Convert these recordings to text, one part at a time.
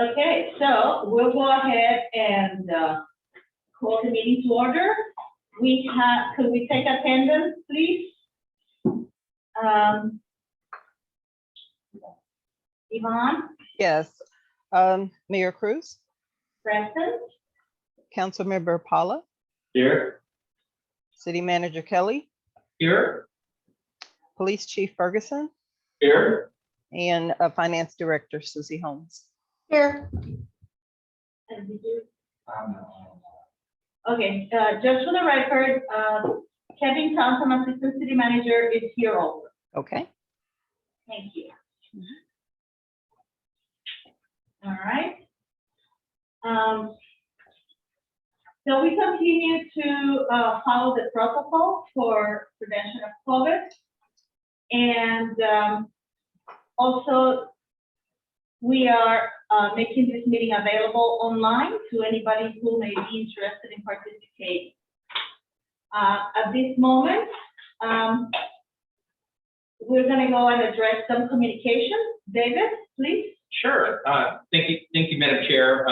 Okay, so we'll go ahead and call the meeting to order. Could we take attendance, please? Yvonne, Yes. Mayor Cruz, Preston, Councilmember Paula, Here. City Manager Kelly, Here. Police Chief Ferguson, Here. and Finance Director Susie Holmes. Here. And did you? Okay, just for the record, Kevin Thompson, Assistant City Manager, is here also. Okay. Thank you. All right. So we continue to follow the protocol for prevention of COVID. And also, we are making this meeting available online to anybody who may be interested in participating. At this moment, we're going to go and address some communication. David, please. Sure. Thank you, Madam Chair.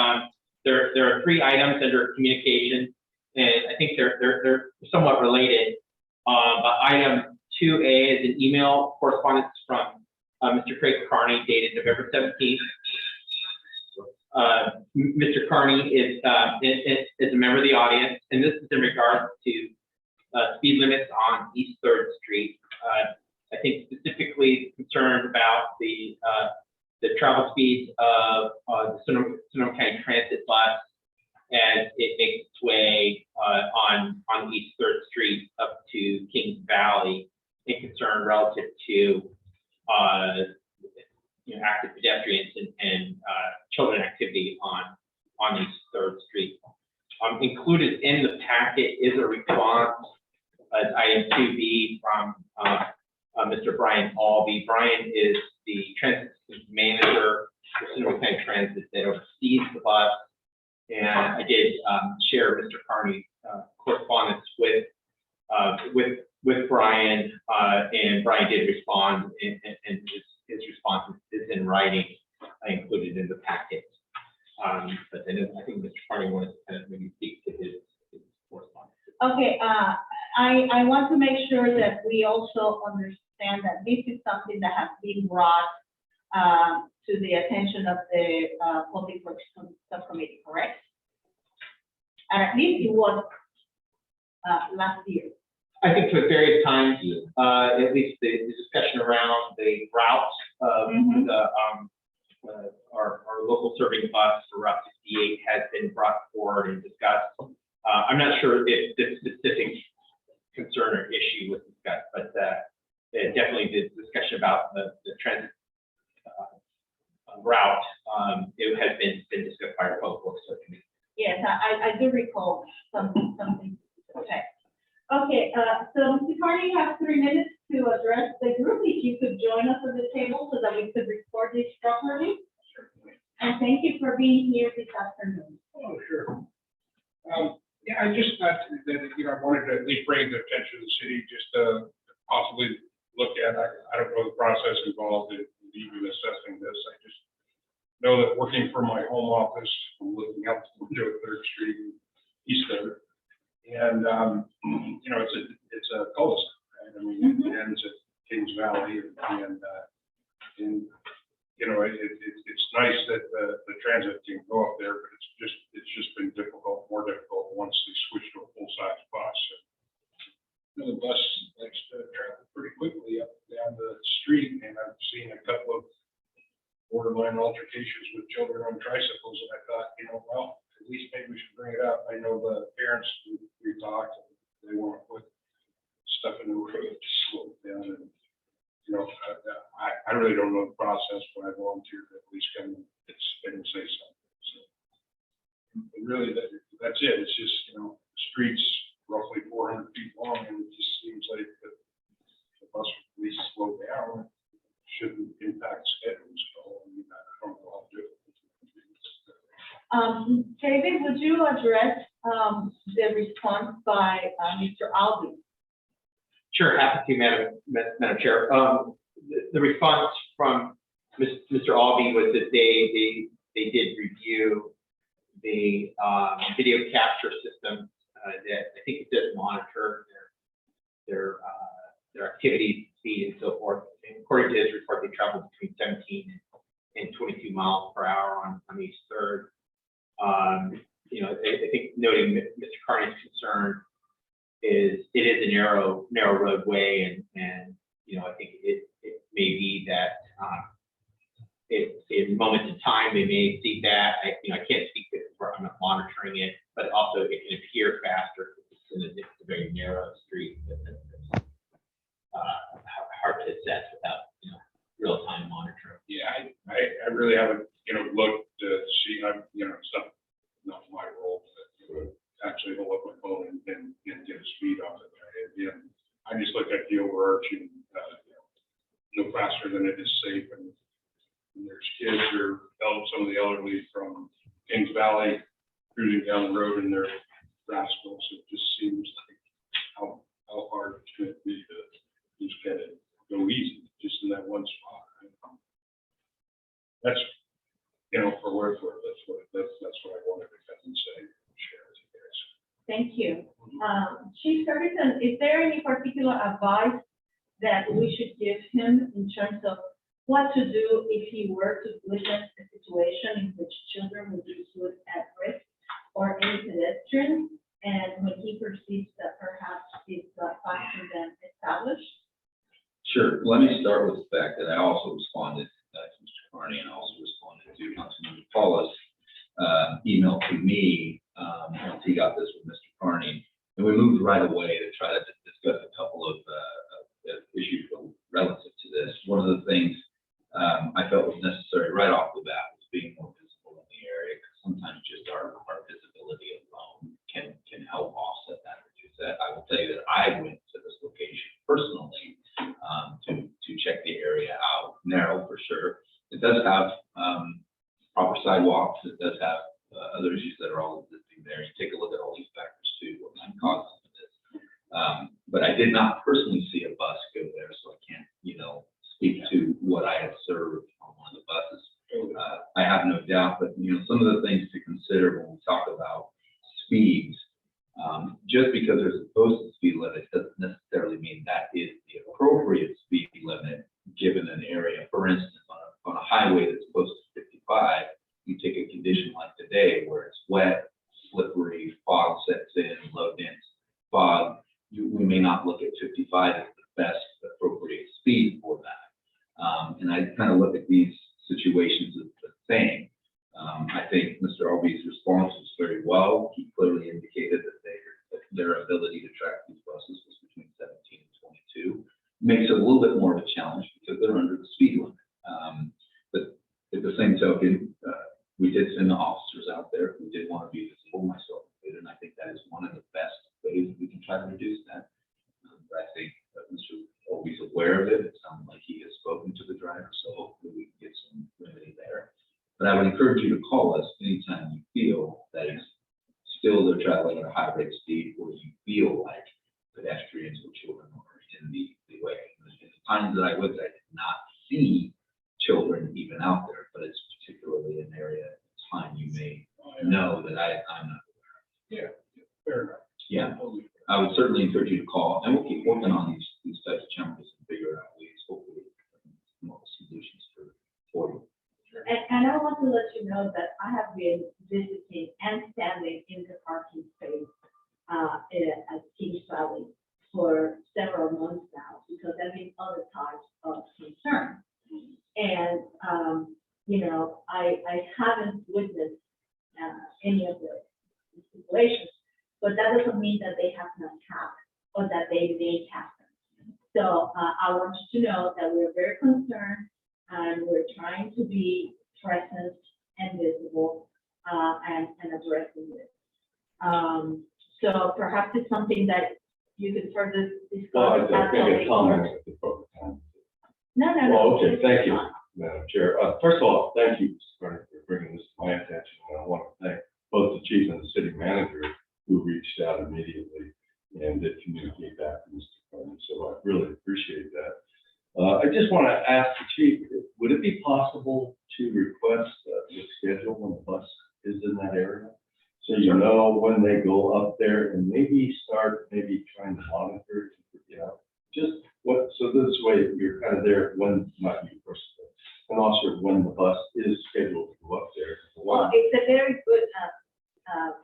There are 3 items under communication, and I think they're somewhat related. But item 2A is an email correspondence from Mr. Craig Carney dated November 17th. Mr. Carney is a member of the audience, and this is in regards to speed limits on East 3rd Street. I think specifically concerned about the travel speeds of the Sonoma County Transit bus as it makes its way on East 3rd Street up to Kings Valley, and concern relative to active pedestrians and children activity on East 3rd Street. Included in the packet is a response as item 2B from Mr. Brian Albee. Brian is the transit manager for Sonoma County Transit that oversees the bus, and I did share Mr. Carney's correspondence with Brian, and Brian did respond, and his response is in writing, included in the packet. But I think Mr. Carney wanted to kind of maybe speak to his correspondence. Okay, I want to make sure that we also understand that this is something that has been brought to the attention of the Public Works Subcommittee, correct? And at least it was last year. I think at various times, at least the discussion around the routes of our local serving bus for Route 68 has been brought forward and discussed. I'm not sure if this specific concern or issue was discussed, but definitely the discussion about the transit route, it has been discussed by our Public Works Subcommittee. Yes, I do recall something. Okay. Okay, so Mr. Carney, you have 3 minutes to address the group. If you could join us at the table so that we could record this properly. And thank you for being here this afternoon. Oh, sure. Yeah, I just thought that, I wanted to at least bring the attention of the city, just to possibly look at, I don't know the process involved in even assessing this. I just know that working from my home office, I'm looking out the window at 3rd Street, East 3rd. And, it's a cul-de-sac, right? I mean, it ends at Kings Valley, and it's nice that the transit can go up there, but it's just been more difficult once they switched to a full-size bus. The bus likes to travel pretty quickly up and down the street, and I've seen a couple of borderline altercations with children on tricycles, and I thought, well, at least maybe we should bring it up. I know the parents, we talked, they want to put stuff in the road to slow it down. And, I really don't know the process, but I volunteered to at least come and say something. So really, that's it. It's just, the street's roughly 400 feet long, and it just seems like the bus would at least slow down. Shouldn't impact schedules at all. I mean, I don't know how to do it. David, would you address the response by Mr. Albee? Sure, happy to, Madam Chair. The response from Mr. Albee was that they they did review the video capture system that I think it does monitor their activity, speed, and so forth. And according to his report, they traveled between 17 and 22 miles per hour on East 3rd. You know, I think noting Mr. Carney's concern is it is a narrow roadway, and you know, I think it may be that in moments in time they may see that. I can't speak to it, I'm not monitoring it, but also it can appear faster. It's a very narrow street that's hard to assess without real-time monitoring. Yeah, I really haven't, looked to see, it's not my role, but actually hold up my phone and get a speed off of there. And I just look at the overarching, no faster than it is safe. And there's kids or some of the elderly from Kings Valley cruising down the road in their rascals. It just seems like how hard it's going to be to just get it go easy just in that one spot. That's, for what it's worth, that's what I wanted to come and say, share with you guys. Thank you. Chief Ferguson, is there any particular advice that we should give him in terms of what to do if he were to witness a situation in which children would be put at risk or any pedestrians, and when he perceives that perhaps it's faster than established? Sure. Let me start with the fact that I also responded to Mr. Carney, and I also responded to Councilmember Paula's email to me once he got this with Mr. Carney, and we moved right away to try to discuss a couple of issues relative to this. One of the things I felt was necessary right off the bat was being more visible in the area, because sometimes just our visibility alone can help offset that, reduce that. I will tell you that I went to this location personally to check the area out. Narrow for sure. It does have proper sidewalks. It does have other issues that are all existing there. You take a look at all these factors too, what might cause some of this. But I did not personally see a bus go there, so I can't, speak to what I observed on one of the buses. I have no doubt, but some of the things to consider when we talk about speeds, just because there's a posted speed limit doesn't necessarily mean that is the appropriate speed limit given an area. For instance, on a highway that's posted 55, you take a condition like today where it's wet, slippery, fog sets in, low dense fog, we may not look at 55 as the best appropriate speed for that. And I kind of look at these situations as the same. I think Mr. Albee's response was very well. He clearly indicated that their ability to track these buses was between 17 and 22. Makes it a little bit more of a challenge because they're under the speed limit. But at the same token, we did send the officers out there. We did want to be visible, myself included, and I think that is one of the best ways we can try to reduce that. But I think Mr. Albee's aware of it. It sounds like he has spoken to the driver, so hopefully we can get some remedy there. But I would encourage you to call us anytime you feel that it's still they're traveling at a high rate of speed, or you feel like pedestrians or children are in the way. In the times that I was, I did not see children even out there, but it's particularly an area at the time you may know that I'm not aware of. Yeah, fair enough. Yeah, I would certainly encourage you to call, and we'll keep working on these types of challenges and figure out ways, hopefully, more solutions for you. And I want to let you know that I have been visiting and standing in the parking space at Kings Valley for several months now, because there have been other types of concern. And, I haven't witnessed any of the situations, but that doesn't mean that they have not happened or that they may happen. So I want you to know that we're very concerned, and we're trying to be present and visible and addressing this. So perhaps it's something that you could further discuss. Well, I at think the a comment at the appropriate time. No. Well, okay, thank you, Fine. Madam Chair. First of all, thank you, Mr. Carney, for bringing this to my attention. And I want to thank both the chief and the city manager who reached out immediately and did communicate back to Mr. Carney. So I really appreciate that. I just want want to ask the chief, would it be possible to request the schedule when the bus is in that area? So you know when they go up there and maybe start trying to monitor, just what, so this way you're kind of there when, not you personally, and also when the bus is scheduled to go up there. Well, it's a very good,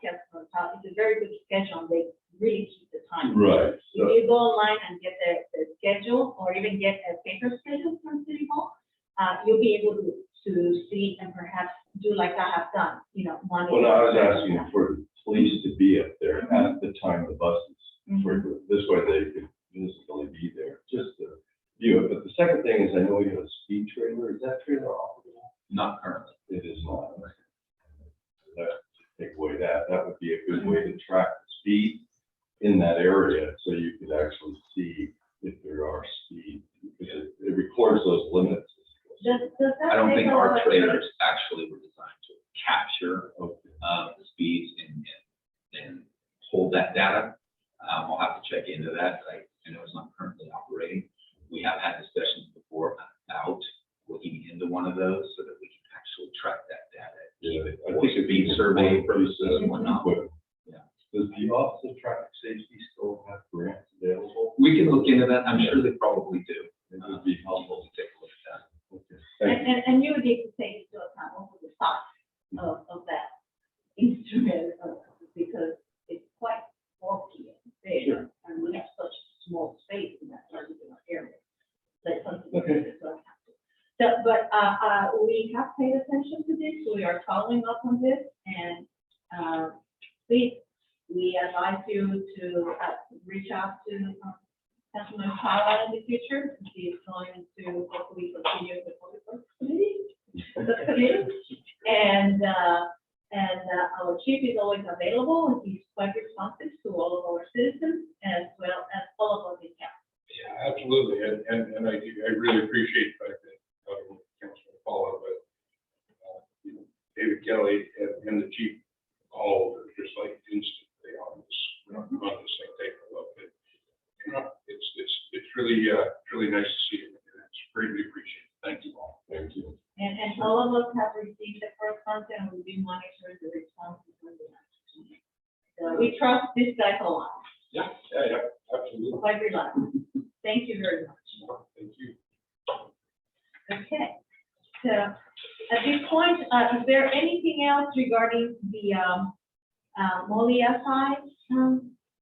Councilman Powell, it's a very good schedule. They really keep the time. Right. If So, you go online and get the schedule, or even get a paper schedule from City Hall, you'll be able to see and perhaps do like I have done, one. well, I was asking for the police to be up there at the time the bus is, this way they could visibly be there, just to view it. But the second thing is, I know you have a speed trailer. Is that trailer operable? Not currently. It is not. That, take away that would be a good way to track the speed in that area, so you could actually see if there are speed, because it records those limits. Does that I don't take think a our lot of- trailers actually were designed to capture Okay. the speeds and hold that data. I'll have to check into that. I know it's not currently operating. We have had discussions before about looking into one of those so that we can actually track that data. Yeah, I For think it'd speed be survey survey purposes and whatnot. Yeah. Does the Office of Traffic Safety still have grants available? We can look into that. I'm sure they probably do. It would be Helpful helpful. to take a look at that. Okay. Thank you. And you would need to take into account also the size of that instrument, because it's quite bulky and big, Sure. and we have such small space in that particular area. That's something Okay. we need to account to. So, but, we have paid attention to this, we are following up on this, and, please, we advise you to, reach out to, Councilman Powell in the future, and he is going to hopefully continue the public works committee. And our chief is always available, and he's quite responsive to all of our citizens as well as all of us in town. Yeah, absolutely, and I really appreciate the fact that, Councilman Paula, but, David Kelly and the chief, all are just like instantly on this, on this thing, taking a look at. It's really nice to see it, and it's greatly appreciated. Thank you all. Thank you. And all of us have received the first content, and we've been monitoring the responses when they have. So we trust this guy a lot, Yeah, absolutely. quite reliable. Thank you very much. Thank you. Okay, so at this point, is there anything else regarding the, Molia side?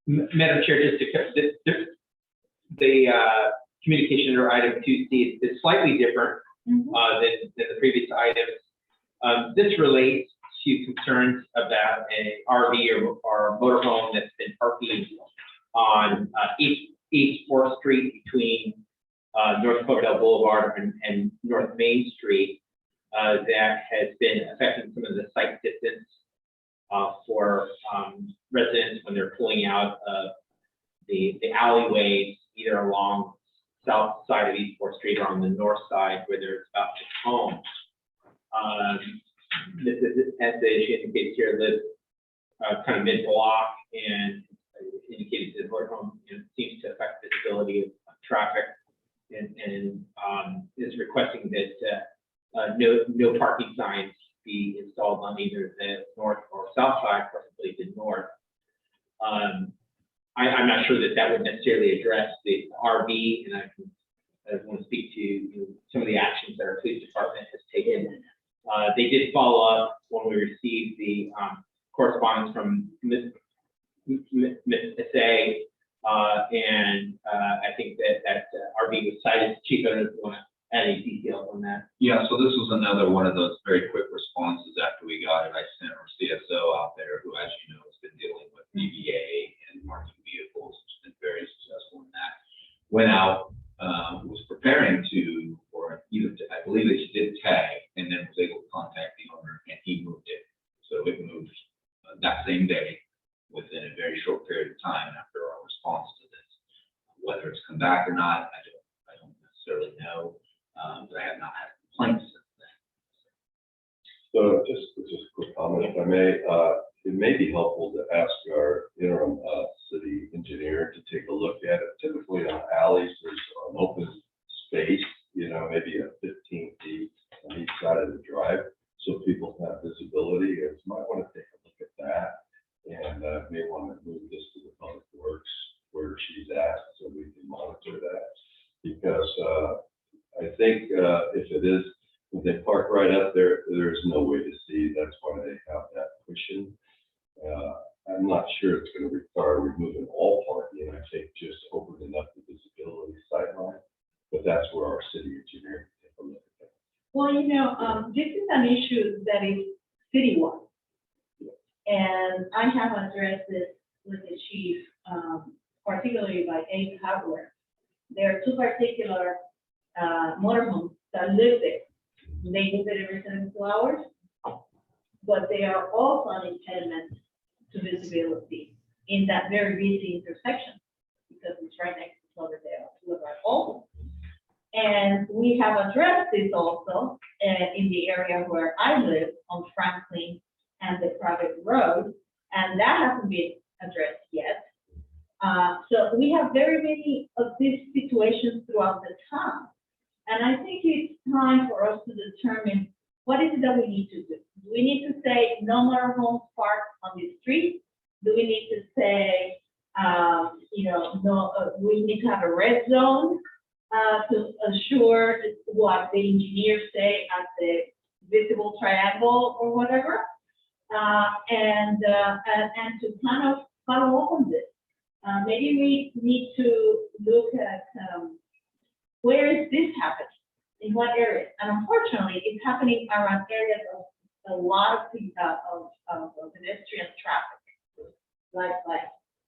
Madam Chair, just to, the communication under item 2C is slightly different than the previous items. This relates to concerns about an RV or motorhome that's been parking on East 4th Street between North Cloverdale Boulevard and North Main Street, that has been affecting some of the site distance for residents when they're pulling out of the alleyways, either along south side of East 4th Street or on the north side where there's about 6 homes. This is, as the issue indicates here, lives kind of mid-block, and indicated that motorhome seems to affect visibility of traffic, and is requesting that no parking signs be installed on either the north or south side, preferably the north. I'm not sure that would necessarily address the RV, and I want to speak to some of the actions that our police department has taken. They did follow up when we received the correspondence from Ms. Essay, and I think that RV was cited. Chief, I don't know if you want to add any details on that. Yeah, so this was another one of those very quick responses after we got it. I sent our CSO out there, who, as you know, has been dealing with DVA and marking vehicles, which has been very successful in that. Went out, was preparing to, or either, I believe that she did tag, and then was able to contact the owner, and he moved it. So it moved that same day, within a very short period of time after our response to this. Whether it's come back or not, I don't necessarily know, but I have not had complaints since then. So just a quick comment, if I may, it may be helpful to ask our interim city engineer to take a look at it. Typically on alleys, there's an open space you know, maybe a 15 feet on each side of the drive, so people have visibility. And you might want to take a look at that, and may want to move this to the Public Works where she's at, so we can monitor that. Because I think if it is, if they park right up there, there's no way to see. That's why they have that cushion. I'm not sure it's going to require removing all parking. I think just opening up the visibility sightline. But that's where our city engineer can take a look at that. Well, you know, this is an issue that is citywide. And I have addressed this with the chief, particularly by Abe Hardware. There are two particular motorhomes that live there. They live there every 72 hours, but they are also an impediment to visibility in that very busy intersection because it's right next to Boulevard also. And we have addressed this also in the area where I live on Franklin and the private road, and that hasn't been addressed yet. So we have very many of these situations throughout the town. And I think it's time for us to determine what is it that we need to do. Do we need to say no motorhomes parked on the street? Do we need to say, you know, no, we need to have a red zone to assure what the engineers say at the visible triangle or whatever? And to kind of follow up on this. Maybe we need to look at where is this happening, in what areas? And unfortunately, it's happening around areas of a lot of pedestrian traffic, like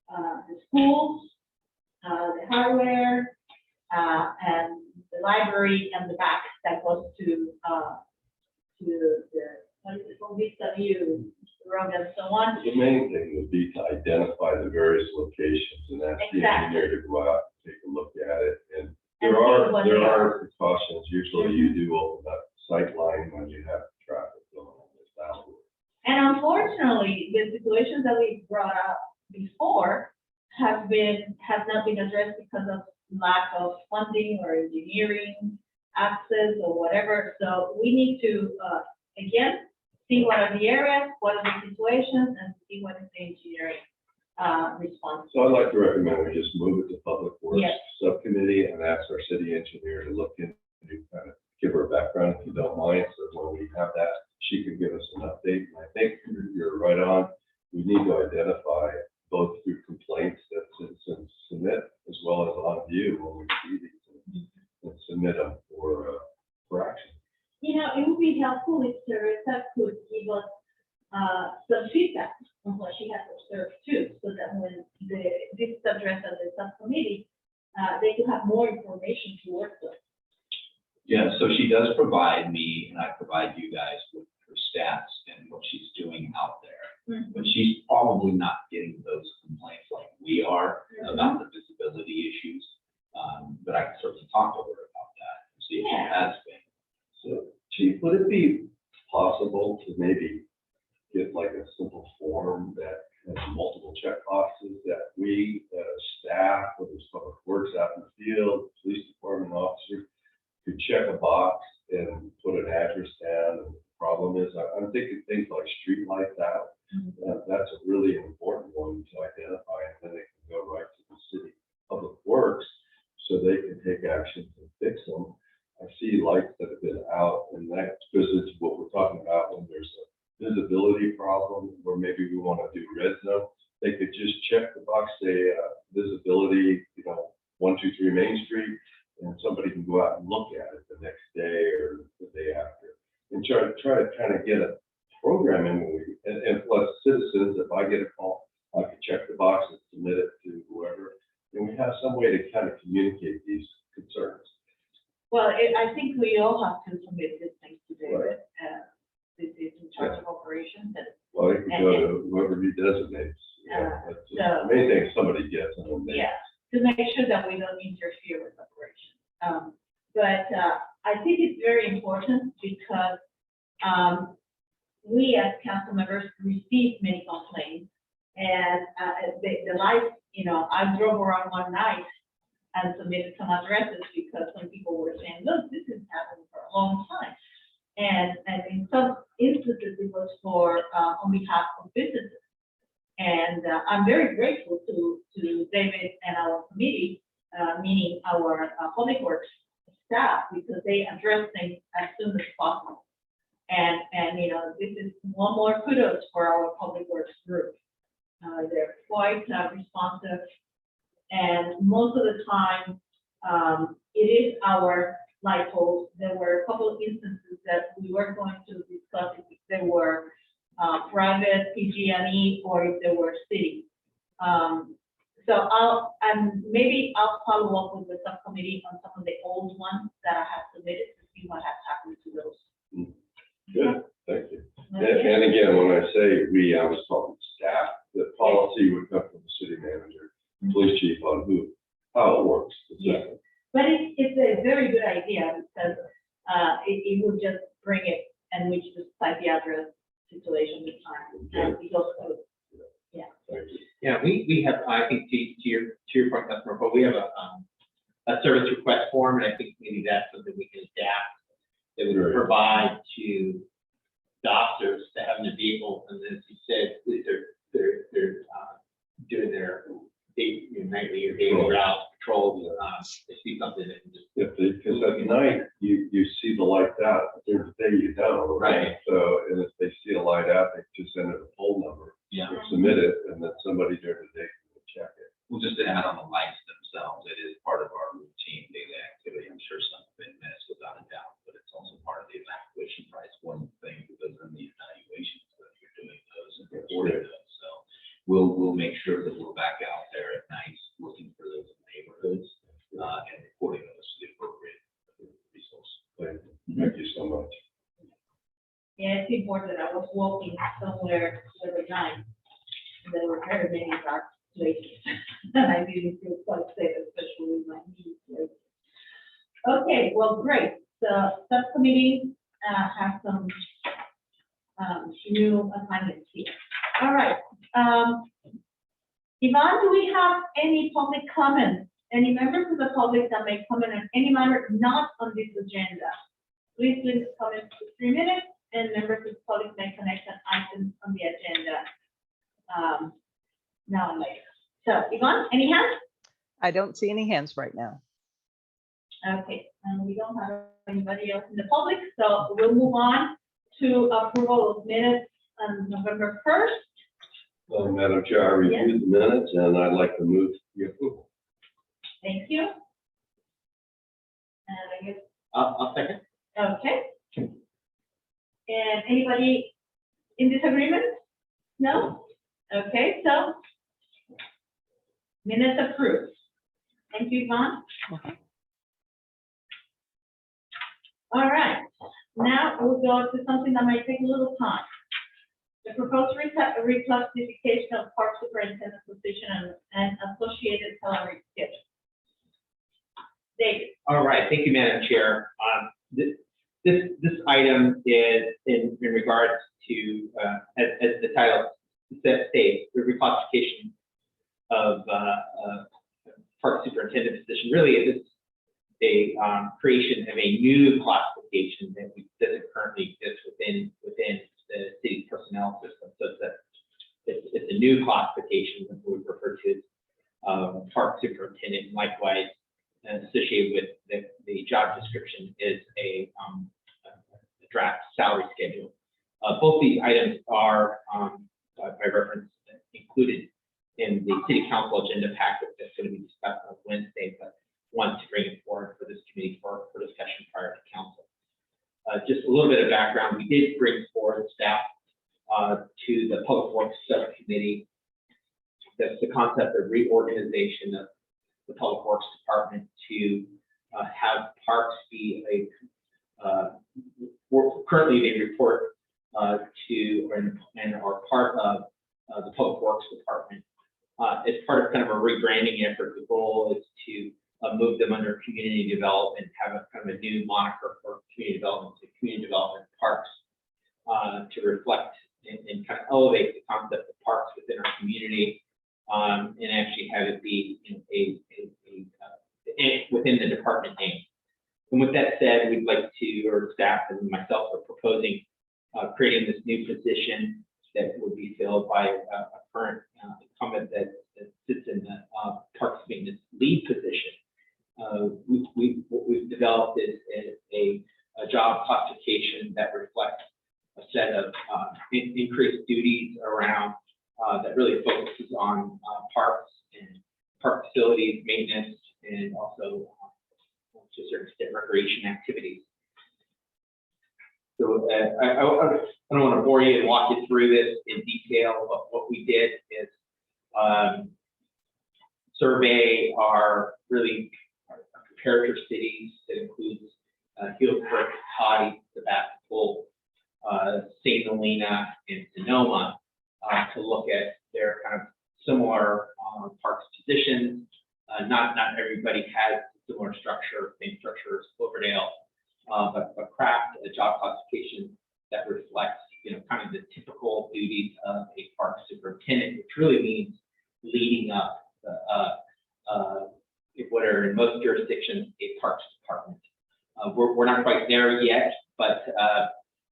the schools, the hardware, and the library, and the back that goes to the what is it called, Vista View Road, and so on. The main thing would be to identify the various locations and ask the engineer to go out and take a look at it. And there are precautions. Usually you do open up sight line when you have traffic going on this down. And unfortunately, the situations that we brought up before has not been addressed because of lack of funding or engineering access or whatever. So we need to, again, see what are the areas, what are the situations, and see what is the engineering response. So I'd like to recommend we just move it to Public Works Yes. Subcommittee and ask our city engineer to look into, kind of give her a background if you don't mind. So when we have that, she can give us an update. And I think you're right on. We need to identify both through complaints that citizens submit as well as on view when we see these and submit them for action. You know, it would be helpful if Teresa could give us some feedback on what she has observed too, so that when this is addressed at the subcommittee, they could have more information to work with. Yeah, so she does provide me, and I provide you guys with her stats and what she's doing out there. But she's probably not getting those complaints like we are about the visibility issues. But I can certainly talk to her about that and see if she has been. So, Chief, would it be possible to maybe get like a simple form that has multiple checkboxes that we, staff, whether it's Public Works out in the field, police department officers, could check a box and put an address down? And the problem is, I'm thinking things like street lights out. That's a really important one to identify, and then they can go right to the city Public Works so they can take action to fix them. I see lights that have been out, and that's because it's what we're talking about when there's a visibility problem, or maybe we want to do red zone. They could just check the box, say visibility, 123 Main Street, and somebody can go out and look at it the next day or the day after, and try to kind of get a programming. And plus citizens, if I get a call, I can check the box and submit it to whoever, and we have some way to kind of communicate these concerns. Well, I think we all have to submit these things to David, Right. this is in charge of operations, and Well, it can go to whoever he designates. The main thing is somebody gets them. to make sure that we don't interfere with operations. But I think it's very important because we as council members receive many complaints, and the lights, I drove around one night and submitted some addresses because some people were saying, look, this has happened for a long time. And in some instances, it was for, on behalf of businesses. And I'm very grateful to David and our committee, meaning our public works staff, because they address things as soon as possible. And you know, this is one more kudos for our public works group. They're quite responsive, and most of the time, it is our light poles. There were a couple of instances that we were going to discuss if they were private PG&E or if they were city. So maybe I'll follow up with the subcommittee on some of the old ones that I have submitted to see what has happened to those. Good, thank you. And again, when I say we, I was talking to staff, the policy would come from the city manager, police chief on how it works. Yes. But it's a very good idea because it would just bring it and we just type the address situation this time and we go through. Yeah. Thank you. Yeah, we have, I think to your point, customer, but we have a service request form, and I think maybe that's something we can adapt that would Right. provide to the officers to have in the vehicle, and then as you said, they're doing their nightly or daily route patrols, they see something that can just. Because at night, you see the lights out, but during the day you don't. Right. So, and if they see a light out, they just enter the poll number, Yeah. or submit it, and then somebody during the day can check it. Well, just to add on the lights themselves, it is part of our routine daily activity. I'm sure some have been missed without a doubt, but it's also part of the evacuation price. One thing that goes in the evaluations that you're doing those and reporting those. So we'll make sure that we're back out there at night looking for those neighborhoods and reporting those to the appropriate resource. Thank you so much. Yeah, it's important. I was walking somewhere the other night, and there were very many dark places, and I didn't feel quite safe, especially with my knees. Okay, well, great. The subcommittee has some new assignments here. All right. Yvonne, do we have any public comments? Any members of the public that may comment on any matter not on this agenda? Please limit comments to 3 minutes, and members of the public may connect on items on the agenda now and later. So, Yvonne, any hands? I don't see any hands right now. Okay, and we don't have anybody else in the public, so we'll move on to approval of minutes on November 1st. Madam Chair, I reviewed the minutes, and I'd like to move the approval. Thank you. And I guess, I'll second. okay. And anybody in disagreement? No? Okay, so minutes approved. Thank you, Yvonne. Okay. All right, now we'll go to something that might take a little time. The proposed reclassification of park superintendent position and associated salary schedule. David. All right, thank you, Madam Chair. This item is in regards to, as the title states, the reclassification of park superintendent position. Really, it is a creation of a new classification that doesn't currently exist within the city's personnel system. So it's a new classification that we refer to as park superintendent. Likewise, associated with the job description is a draft salary schedule. Both these items are, by reference, included in the city council agenda packet that's going to be discussed on Wednesday, but want to bring it forward for this committee for discussion prior to council. Just a little bit of background, we did bring forward staff to the Public Works Subcommittee. That's the concept of reorganization of the Public Works Department to have parks be currently they report to and are part of the Public Works Department. It's part of kind of a rebranding effort. The goal is to move them under community development, have a kind of a new moniker for community development to community development parks to reflect and kind of elevate the concept of parks within our community and actually have it be that said, we'd like to, or staff and myself are proposing creating this new position that would be filled by a current incumbent that sits in the Parks Maintenance lead position. What we've developed is a job classification that reflects a set of increased duties around that really focuses on parks and park facilities, maintenance, and also to a certain extent recreation activities. So I don't want to bore you and walk you through this in detail, but what we did is survey our comparator cities that includes Healdsburg, Toddy, Sebastopol, St. Helena, and Sonoma to look at their kind of similar parks positions. Not everybody has similar structure, same structure as Cloverdale, but craft a job classification that reflects, kind of the typical duties of a park superintendent, which really means leading up what are in most jurisdictions a parks department. We're not quite there yet, but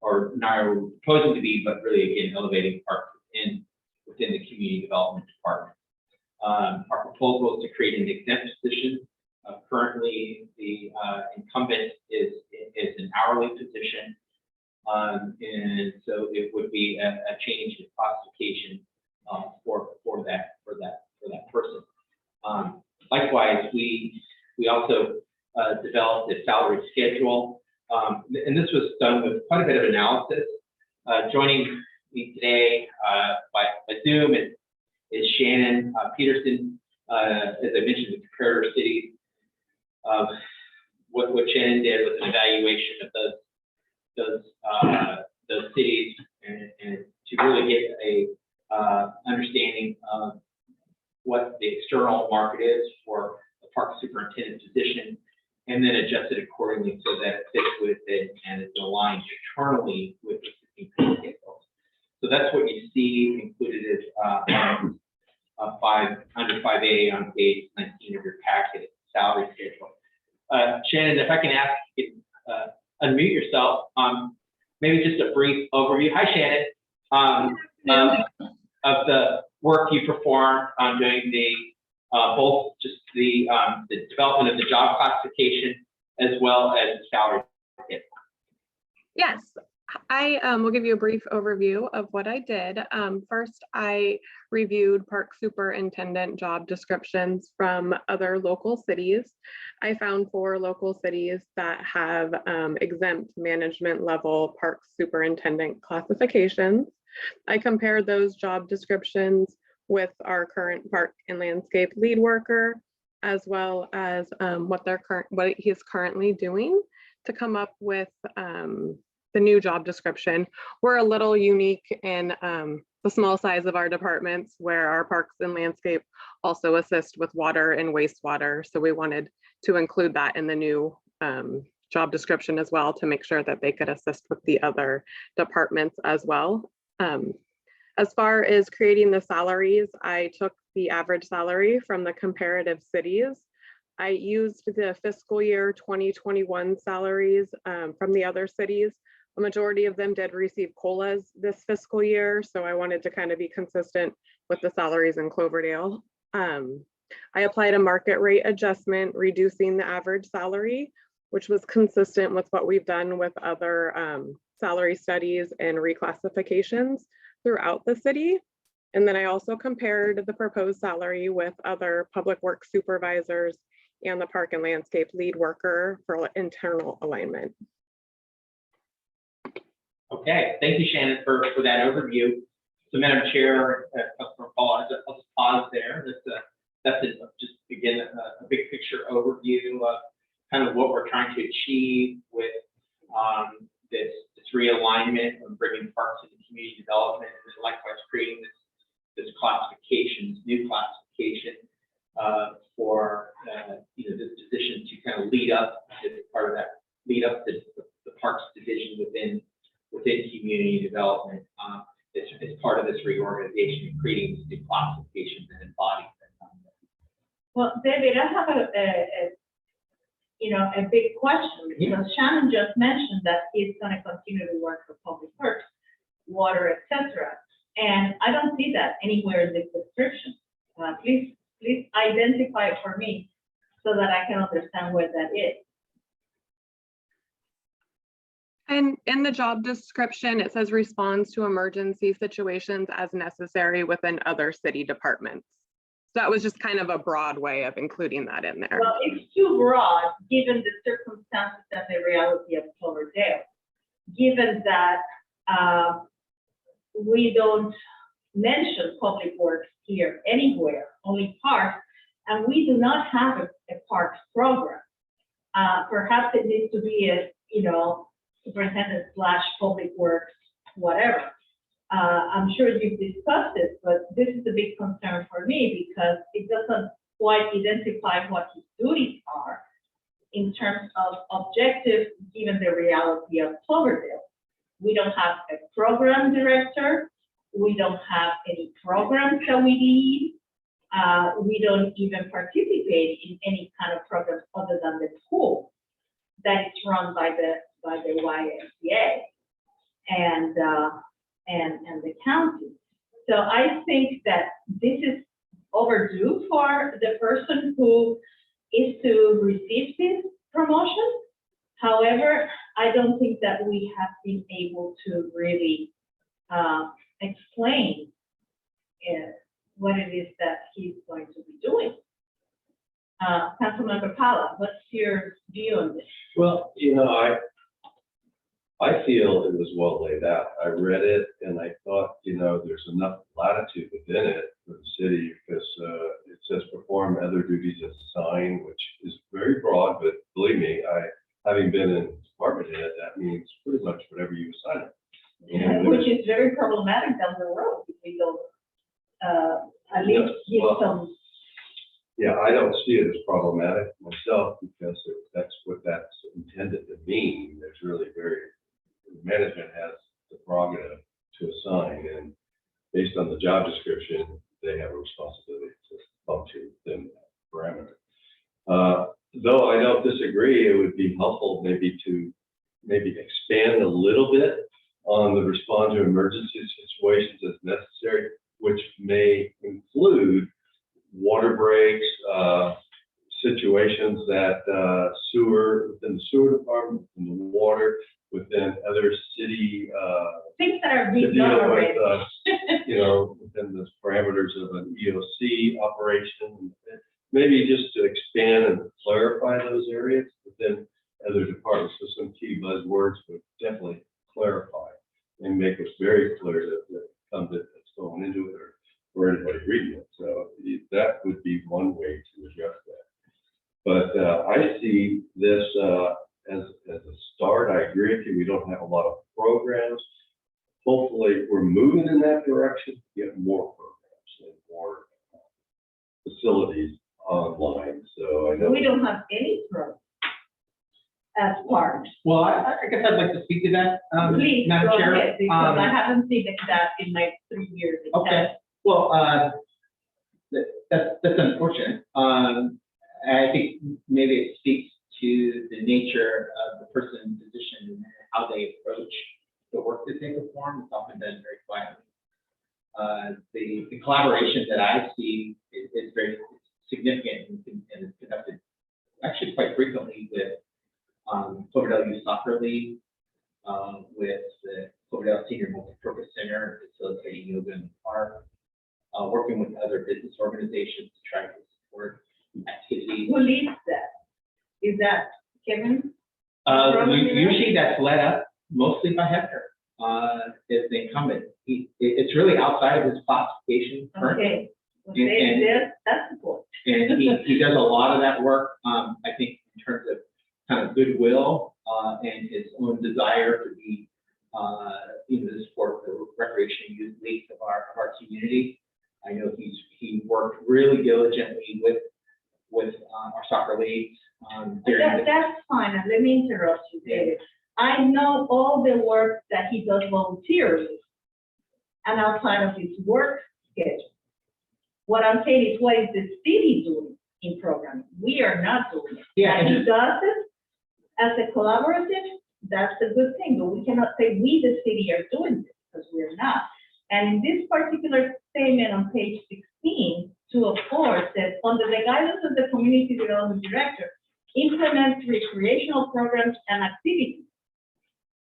or not proposing to be, but really again elevating parks within the community development department. Our proposal is to create an exempt position. Currently, the incumbent is an hourly position, and so it would be a change in classification for that person. Likewise, we also developed a salary schedule, and this was done with quite a bit of analysis. Joining me today by Zoom is Shannon Peterson. As I mentioned, the comparator cities. What Shannon did was an evaluation of those cities and to really get a understanding of what the external market is for the park superintendent position, and then adjust it accordingly so that it fits with it and is aligned internally with existing pay scales. So that's what you see included as under 5A on page 19 of your packet, salary schedule. Shannon, if I can ask you to unmute yourself, maybe just a brief overview. Hi, Shannon. Of the work you perform on doing both just the development of the job classification as well as the salary schedule. Yes, I will give you a brief overview of what I did. First, I reviewed park superintendent job descriptions from other local cities. I found 4 local cities that have exempt management level park superintendent classifications. I compared those job descriptions with our current park and landscape lead worker, as well as what he's currently doing to come up with the new job description. We're a little unique in the small size of our departments, where our parks and landscape also assist with water and wastewater. So we wanted to include that in the new job description as well, to make sure that they could assist with the other departments as well. As far as creating the salaries, I took the average salary from the comparative cities. I used the fiscal year 2021 salaries from the other cities. A majority of them did receive COLAs this fiscal year, so I wanted to kind of be consistent with the salaries in Cloverdale. I applied a market rate adjustment, reducing the average salary, which was consistent with what we've done with other salary studies and reclassifications throughout the city. And then I also compared the proposed salary with other public works supervisors and the park and landscape lead worker for internal alignment. Okay, thank you, Shannon, for that overview. So, Madam Chair, Councilor Paul, I'll just pause there. That's just again a big picture overview of kind of what we're trying to achieve with this realignment of bringing parks into community development, and then likewise creating this classification, this new classification for this position to kind of lead up as part of that, lead up the parks division within community development. It's part of this reorganization and creating these new classifications and embodies that. Well, David, I have a big question, because Shannon just mentioned that he's gonna continue to work for public works, water, et cetera. And I don't see that anywhere in this description. Please identify it for me so that I can understand where that is. And in the job description, it says responds to emergency situations as necessary within other city departments. So that was just kind of a broad way of including that in there. Well, it's too broad, given the circumstances and the reality of Cloverdale. Given that we don't mention public works here anywhere, only parks, and we do not have a parks program. Perhaps it needs to be a, superintendent / public works, whatever. I'm sure you've discussed it, but this is a big concern for me because it doesn't quite identify what his duties are in terms of objectives, given the reality of Cloverdale. We don't have a program director. We don't have any programs that we lead. We don't even participate in any kind of programs other than the pool that is run by the YMCA and the county. So I think that this is overdue for the person who is to receive this promotion. However, I don't think that we have been able to really explain what it is that he's going to be doing. Councilmember Pala, what's your view on this? Well, I feel it was well laid out. I read it and I thought, there's enough latitude within it for the city because it says perform other duties as assigned, which is very broad, but believe me, having been in department head, that means pretty much whatever you assign it. And Which is very problematic down the road if we don't at least give some. Yeah, I don't see it as problematic myself because that's what that's intended to mean. There's really management has the prerogative to assign, and based on the job description, they have a responsibility to function within that parameter. Though I don't disagree, it would be helpful maybe to expand a little bit on the respond to emergency situations as necessary, which may include water breaks, situations that within the sewer department, within the water, within other city Things that are to being done deal already. with, within the parameters of an EOC operation. Maybe just to expand and clarify those areas within other departments. So some key buzzwords would definitely clarify and make it very clear that comes that's going into it or anybody reading it. So that would be one way to address that. But I see this as a start. I agree with you. We don't have a lot of programs. Hopefully, we're moving in that direction to get more programs and more facilities online. So I know We don't have any programs as parks. Well, I guess I'd like to speak to that, Please, Madam go Chair. ahead, because I haven't seen that in my 3 years. in Okay, town. well, that's unfortunate. I think maybe it speaks to the nature of the person's position and how they approach the work that they perform. It's often done very quietly. The collaboration that I see is very significant and is conducted actually quite frequently with Cloverdale Youth Soccer League, with the Cloverdale Senior Multipurpose Center, facilitating yoga in the park, working with other business organizations to try to support activities. Who leads that? Is that Kevin? Usually that's led up mostly by Hector, is the incumbent. It's really outside of his classification currently. Okay. Well, that's important. And he does a lot of that work, I think, in terms of kind of goodwill and his own desire to be, to support the recreation youth leagues of our community. I know he worked really diligently with our soccer leagues. That's fine. And let me interrupt you, David. I know all the work that he does voluntarily and outside of his work schedule. What I'm saying is, what is the city doing in programming. We are not doing it. Yeah, And and he does it as a collaborative, that's a good thing, but we cannot say we, the city, are doing this, because we're not. And in this particular statement on page 16, 2 of 4 says, under the guidance of the community development director, implement recreational programs and activities.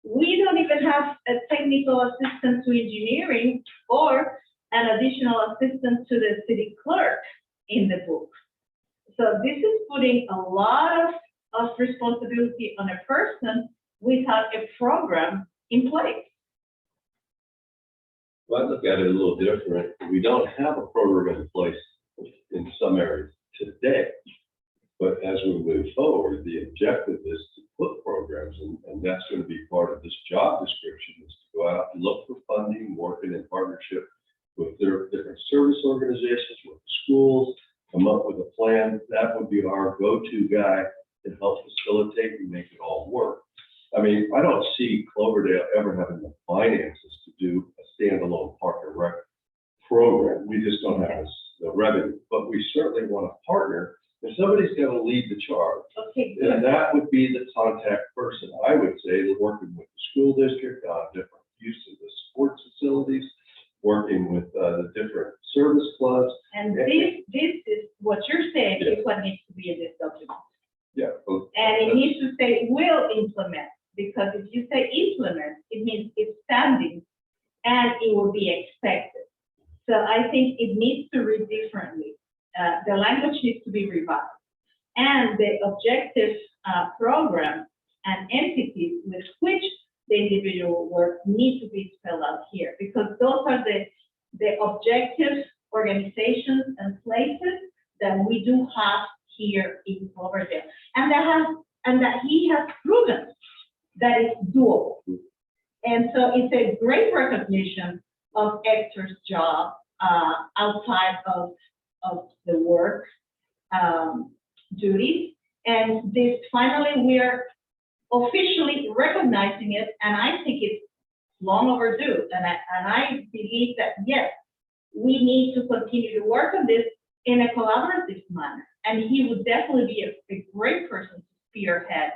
We don't even have a technical assistant to engineering or an additional assistant to the city clerk in the book. So this is putting a lot of responsibility on a person without a program in place. Well, I look at it a little different. We don't have a program in place in some areas today. But as we move forward, the objective is to put programs, and that's going to be part of this job description, is to go out and look for funding, working in partnership with their different service organizations, with the schools, come up with a plan. That would be our go-to guy to help facilitate and make it all work. I mean, I don't see Cloverdale ever having the finances to do a standalone park and rec program. We just don't have the revenue, but we certainly want to partner. If somebody's going to lead the charge, Okay, and that would be the contact person, I would say, working with the school district on different use of the sports facilities, working with the different service clubs. and this is what you're saying is what needs to be in this document. Yeah. And it needs to say will implement, because if you say implement, it means it's standing and it will be expected. So I think it needs to read differently. The language needs to be revised. And the objective program and entities with which the individual work need to be spelled out here, because those are the objective organizations and places that we do have here in Cloverdale. And that he has proven that it's doable. And so it's a great recognition of Hector's job outside of the work duties. And this finally we're officially recognizing it, and I think it's long overdue. And I believe that yes, we need to continue to work on this in a collaborative manner. And he would definitely be a great person to spearhead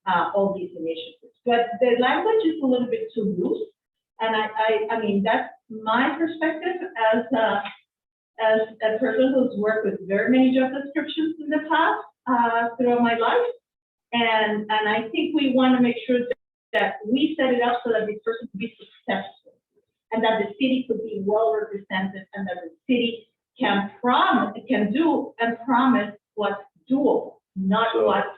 all these initiatives. But the language is a little bit too loose. And I mean, that's my perspective as a person who's worked with very many job descriptions in the past throughout my life. And I think we want to make sure that we set it up so that this person could be successful and that the city could be well represented and that the city can do and promise what's doable, not what's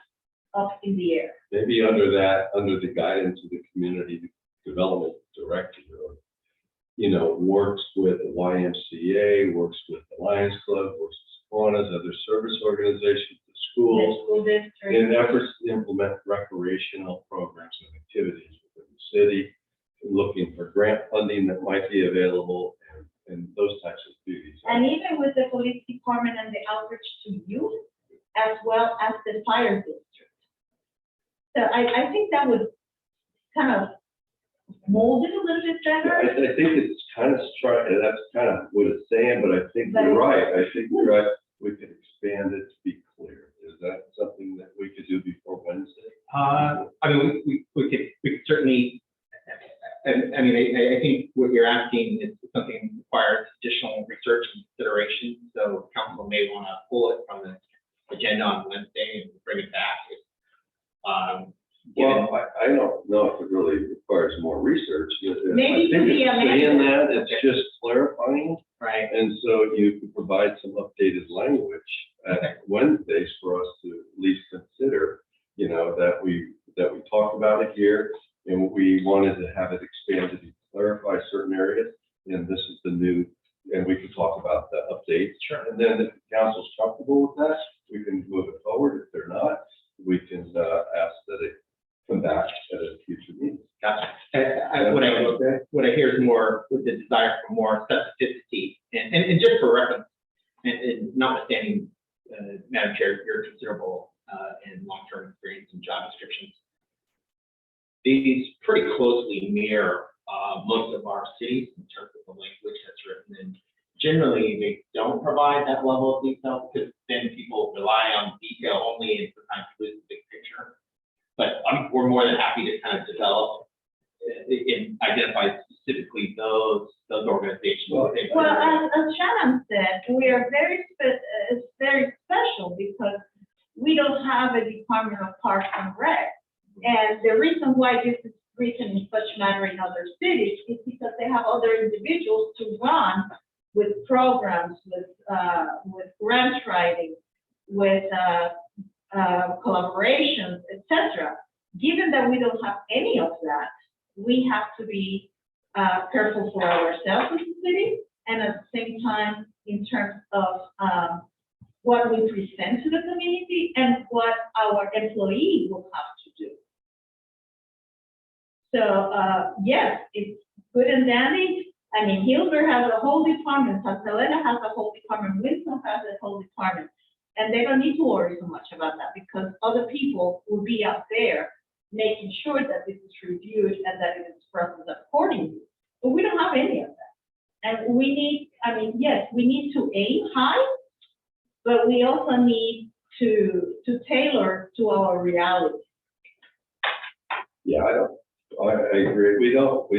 up in the air. Maybe under the guidance of the community development director, works with the YMCA, works with the Lions Club, works with Kiwanis, other service organizations, the The schools, school district. in efforts to implement recreational programs and activities within the city, looking for grant funding that might be available and those types of duties. And even with the police department and the outreach to youth, as well as the fire district. So I think that would kind of mold it a little bit better. I think it's kind of that's kind of what it's saying, but I think you're right. I think you're right. We could expand it to be clear. Is that something that we could do before Wednesday? I mean, we could certainly, I mean, I think what you're asking is something that requires additional research and consideration. So council may want to pull it from the agenda on Wednesday and bring it back. Well, I don't know if it really requires more research. Maybe I think to be it's saying amended. that, it's just clarifying. Right. And so you can provide some updated language at Wednesdays for us to at least consider, that we talked about it here, and we wanted to have it expanded to clarify certain areas. And this is the new, and we can talk about the updates. Sure. And then if the council's comfortable with that, we can move it forward. If they're not, we can ask that it come back at a future meeting. Gotcha. What I hear is more with the desire for more specificity and just for reference, and notwithstanding, Madam Chair, your considerable and long-term experience in job descriptions. These pretty closely mirror most of our cities in terms of the language that's written generally, they don't provide that level of detail, because then people rely on detail only and sometimes lose the big picture. But we're more than happy to kind of develop and identify specifically those organizations. Well, as Shannon said, we are it's very special because we don't have a Department of Parks and Rec. And the reason why this is written in such manner in other cities is because they have other individuals to run with programs, with grant writing, with collaborations, etc. Given that we don't have any of that, we have to be careful for ourselves as a city, and at the same time, in terms of what we present to the community and what our employee will have to do. So yes, it's good and dandy. I mean, Hilbert has a whole department, Salena has a whole department, Winston has a whole department, and they don't need to worry so much about that because other people will be up there making sure that this is reviewed and that it is processed accordingly. But we don't have any of that. And we need, I mean, yes, we need to aim high, but we also need to tailor to our reality. Yeah, I agree. We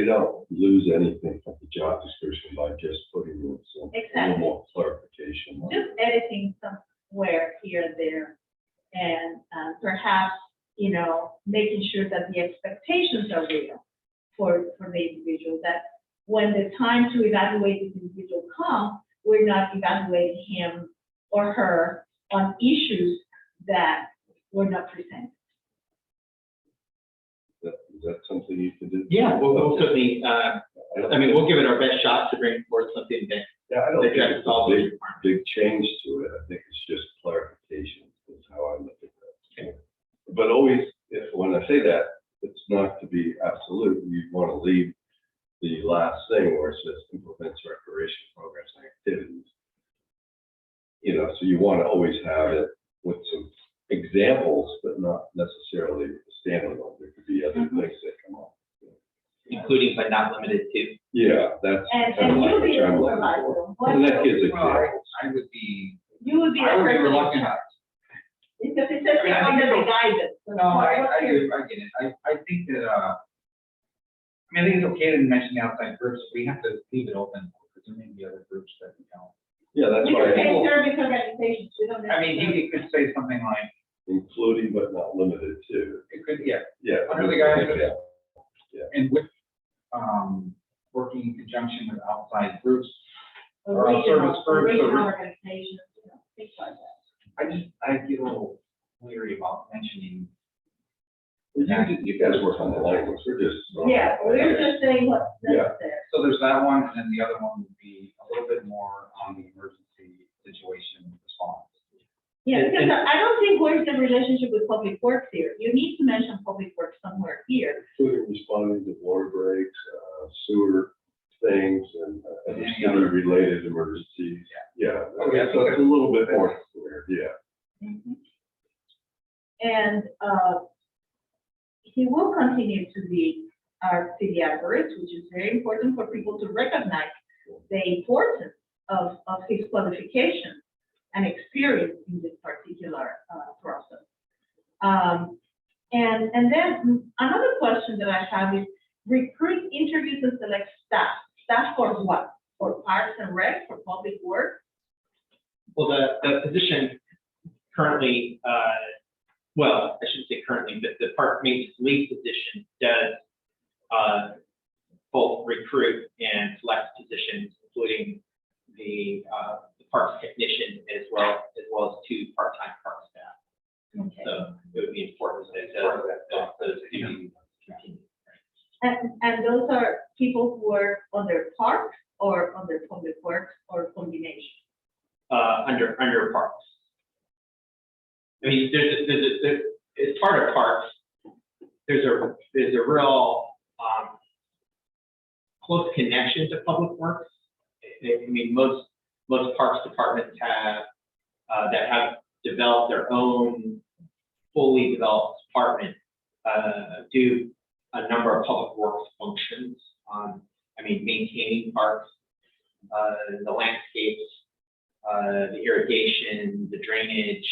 don't lose anything from the job description by just putting in some a little more clarification. Just editing somewhere here and there, and perhaps, you know, making sure that the expectations are real for the individual, that when the time to evaluate this individual comes, we're not evaluating him or her on issues that were not presented. Is that something you can do? Yeah, we'll certainly, I mean, we'll give it our best shot to bring forward something that Yeah, I don't think addresses it's all a those big, requirements. big change to it. I think it's just clarification is how I look at that. But always, when I say that, it's not to be absolute. You want to leave the last thing where it says implements recreation programs and activities. You know, so you want to always have it with some examples, but not necessarily standalone. There could be other things that come up. Including but not limited to. Yeah, that's And kind of you'll like be what I'm the looking supervisor. for. What And that gives goes wrong? examples. I would be, You would be I the would be person in reluctant. charge. Because it says I mean, I think under the it's guidance. no, I get it. I think that, I mean, I think it's okay to mention the outside groups. We have to leave it open because there may be other groups that we don't. Yeah, that's We why, can say service organizations, we don't. I mean, he could say something like, including but not limited to. it could, yeah, Yeah. Under the guidance of- Yeah. and with, working in conjunction with outside groups. Original service groups, organizations, you know, things like that. I get a little weary about mentioning. You guys work on the language, we're just. Yeah, we're just saying what's Yeah. necessary. So there's that one, and then the other one would be a little bit more on the emergency situation response. Yeah, because I don't think where's the relationship with public works here? You need to mention public works somewhere here. Including responding to water breaks, sewer things and other Any other- city-related emergencies. Yeah, Oh, yeah, so it's a little bit more clear, yeah. Mhm. And he will continue to be our city algorithm, which is very important for people to recognize the importance of his qualification and experience in this particular process. And then another question that I have is recruit, interviews, and select staff. Staff for what? For Parks and Rec, for public works? Well, the position currently, well, I shouldn't say currently, but the park maintenance lead position does both recruit and select positions, including the parks technician as well as 2 part-time park staff. Okay. So it would be important that those duties continue. And those are people who are under parks or under public works or combination? Under parks. I mean, there's as part of parks, there's a real close connection to public works. I mean, most parks departments have that have developed their own fully developed department do a number of public works functions. I mean, maintaining parks, the landscapes, the irrigation, the drainage,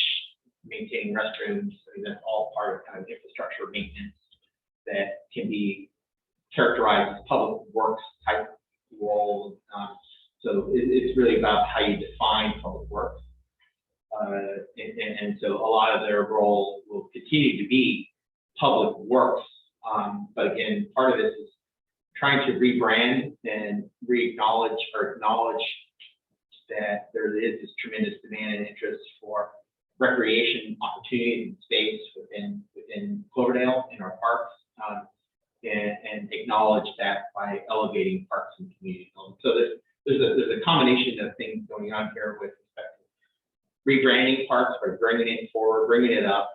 maintaining restrooms. I mean, that's all part of kind of infrastructure maintenance that can be characterized as public works type role. So it's really about how you define public works. And so a lot of their role will continue to be public works. But again, part of this is trying to rebrand and re-acknowledge or acknowledge that there is this tremendous demand and interest for recreation opportunity and space within Cloverdale in our parks, and acknowledge that by elevating parks and community development. So there's a combination of things going on here with respect to rebranding parks, by bringing it forward, bringing it up.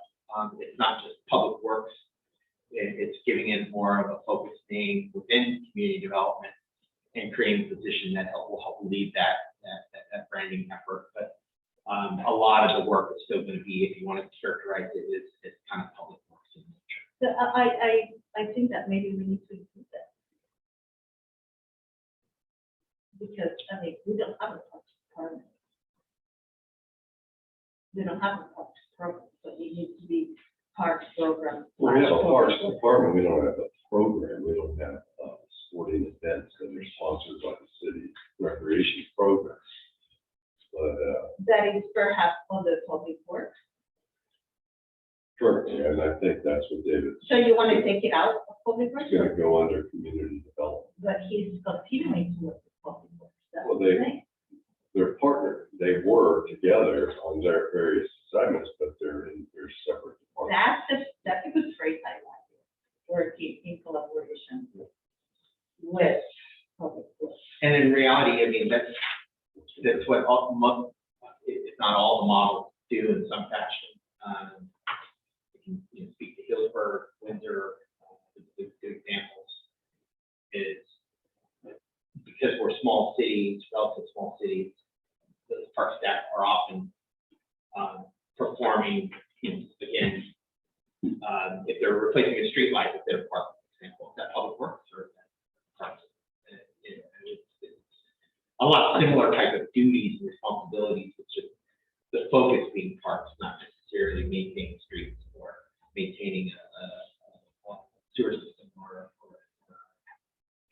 It's not just public works. It's giving it more of a focus thing within community development and creating a position that will help lead that branding effort. But a lot of the work is still going to be, if you want to characterize it, is kind of public works in nature. So I think that maybe we need to include that. Because, I mean, we don't have a parks department. We don't have a parks program, so it needs to be parks program. Well, we have a parks department, we don't have a program, we don't have sporting events that are sponsored by the city recreation programs. But, That is perhaps on the public works. sure, and I think that's what David's So you want to take it out of public works, gonna go under community development. but he's continuing to work with public works. That's Well, the thing. They're partnered, they work together on their various assignments, but they're in their separate departments. That's a good phrase I like, working in collaboration with public works. And in reality, I mean, that's what if not all the models do in some fashion. You can speak to Hillsburg, Windsor, the good examples is because we're small cities, relative small cities, the park staff are often performing, again, if they're replacing a street light with their park, for example, is that public works or is that parks? It's a lot similar type of duties and responsibilities, it's just the focus being parks, not necessarily maintaining streets or maintaining a sewer system or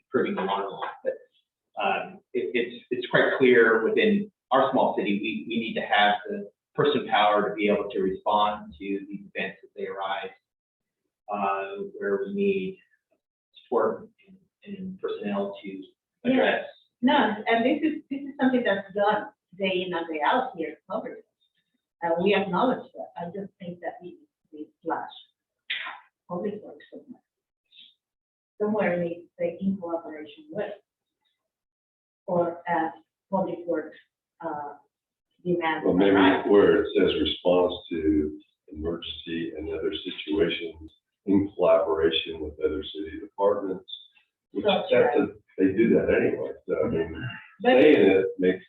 improving the water line. But it's quite clear within our small city, we need to have the person power to be able to respond to these events as they arise, where we need support and personnel to address. No, and this is something that's done day in and day out here in Cloverdale. And we acknowledge that. I just think that we flash public works somewhere needs to stay in collaboration with, or as public works demand. Well, maybe where it says response to emergency and other situations in collaboration with other city departments, which they do that anyway, so I mean, But saying it makes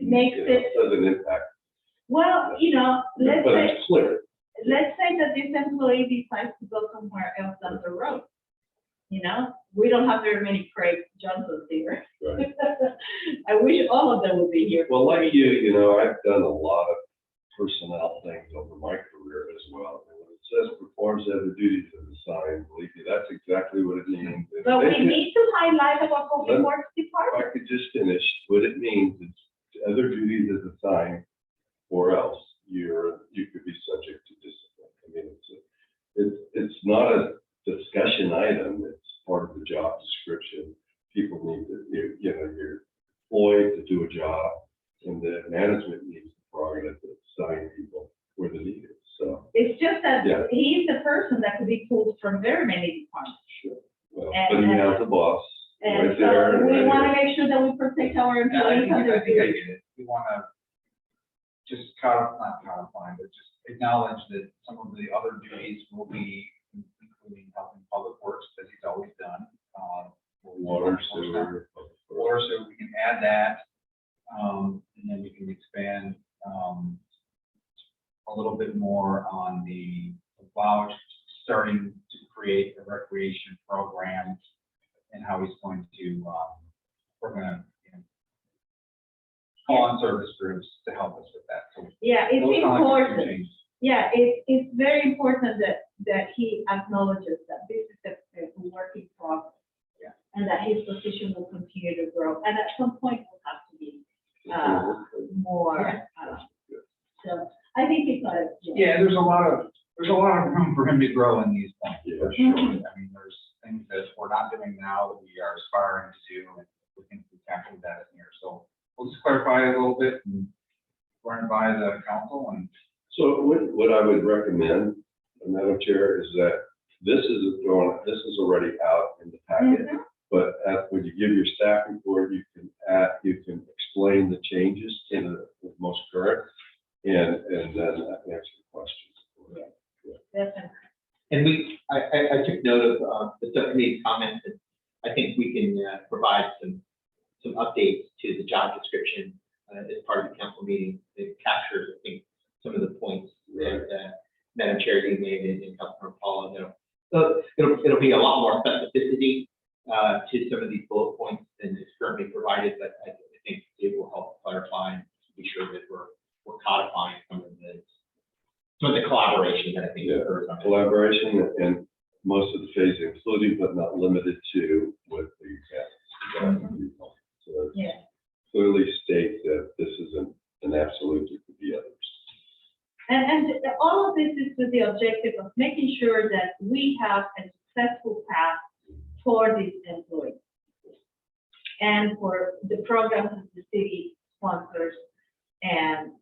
it, doesn't impact, well, let's but say, it's clear. that this employee decides to go somewhere else down the road. We don't have very many Craig Johnsons here. Right. I wish all of them would be here. Well, like I've done a lot of personnel things over my career as well. And when it says performs other duties as assigned, believe me, that's exactly what it means. But we need to highlight about public works If department. I could just finish, what it means is other duties as assigned, or else you could be subject to discipline. I mean, it's not a discussion item, it's part of the job description. People need to, you're employed to do a job, and the management needs the prerogative to assign people where the need is, so. It's just that Yeah. he's the person that could be pulled from very many departments. Sure. Well, And- but he has the boss And right there. so we right want to here. make sure that we protect our I employees. think and their I duties. get it. We want to just not codify, but just acknowledge that some of the other duties will be including helping public works, as he's always done. Water, sewer. Water, so we can add that, and then we can expand a little bit more on about starting to create a recreation program and how he's going to, we're going to call on service groups to help us with that. So Yeah, it's those sound like some important. changes. Yeah, it's very important that he acknowledges that this is a work in progress. Yeah. And that his position will continue to grow, and at some point will have to be, more, so I think it's a. Yeah, there's a lot of room for him to grow in these points, for sure. Mhm. I mean, there's things that we're not doing now that we are aspiring to do, and we think we tackled that in here. So we'll just clarify it a little bit and run by the council and. So what I would recommend, Madam Chair, is that this is already out in the packet. Mhm. But when you give your staff report, you can explain the changes to the most current and then answer questions. Definitely. And I took note of the subcommittee's comments, and I think we can provide some updates to the job description as part of the council meeting. It captures, I think, some of the points that Madam Chair, you made and Councilor Paula. So it'll be a lot more specificity to some of these bullet points than is currently provided, but I think it will help clarify and be sure that we're codifying some of the collaboration that I think occurs on it. Collaboration and most of the phase, including but not limited to with the examples. So Yeah. clearly state that this isn't an absolute, it could be others. And all of this is with the objective of making sure that we have a successful path for these employees and for the programs that the city sponsors and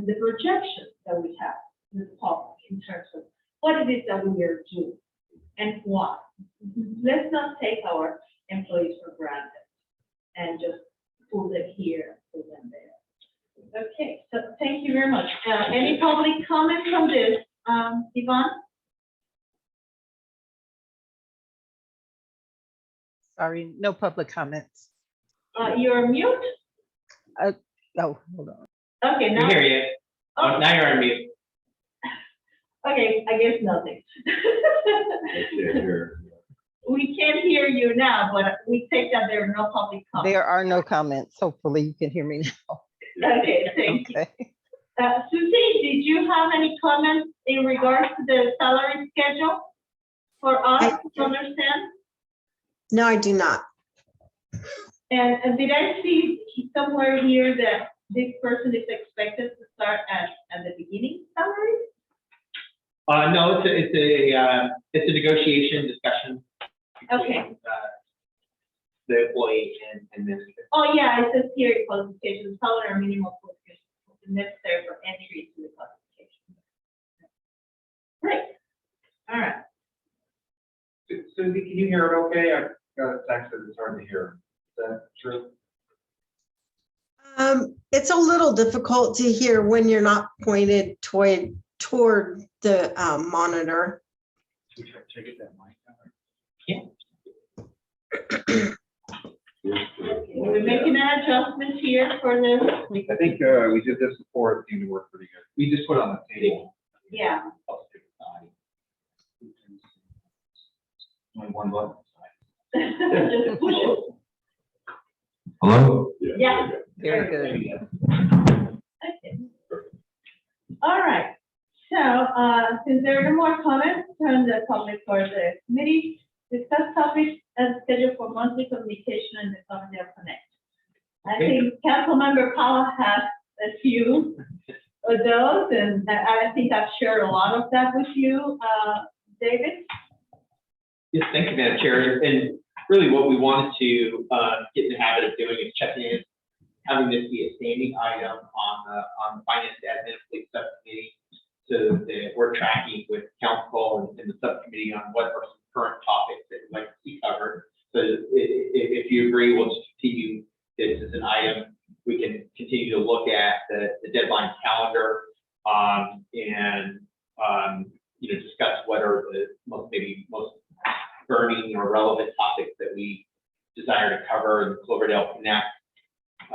the projections that we have with the public in terms of what it is that we are doing and why. Let's not take our employees for granted and just pull them here, pull them there. Okay, so thank you very much. Any public comments on this, Yvonne? Sorry, no public comments. You're mute? Oh, hold on. Okay, We now, hear you. Oh, now you're on mute. okay, I guess nothing. Okay, here. We can't hear you now, but we take that there are no public comments. There are no comments. Hopefully you can hear me now. Okay, thank you. Okay. Susie, did you have any comments in regards to the salary schedule for us to understand? No, I do not. And did I see somewhere here that this person is expected to start at the beginning salary? No, it's a negotiation discussion. Okay. Between, the employee and management. Oh, yeah, it says here qualifications, salary or minimum qualifications necessary for entry to the classification. Great. All right. Susie, can you hear it okay? I got a text that it's hard to hear. Is that true? It's a little difficult to hear when you're not pointed toward the monitor. Should we try to take it that mic? We're making an adjustment here for this. I think we did this before. It seemed to work pretty good. We just put it on the table. Yeah. Only one button. Just push it. Hello? Yeah. Very good. Okay. All right. So, since there are no more comments, turn the public for the committee. Discuss topics and schedule for monthly communication and the Subcommittee of Connect. I think Councilmember Powell has a few of those, and I think I've shared a lot of that with you, David. Yes, thank you, Madam Chair. And really what we wanted to get in the habit of doing is checking in, having this be a standing item on the Finance Admin Police Subcommittee, so that we're tracking with council and the subcommittee on what are some current topics that we'd like to see covered. So if you agree, we'll just continue this as an item. We can continue to look at the deadline calendar and discuss what are the most burning or relevant topics that we desire to cover in the Cloverdale Connect.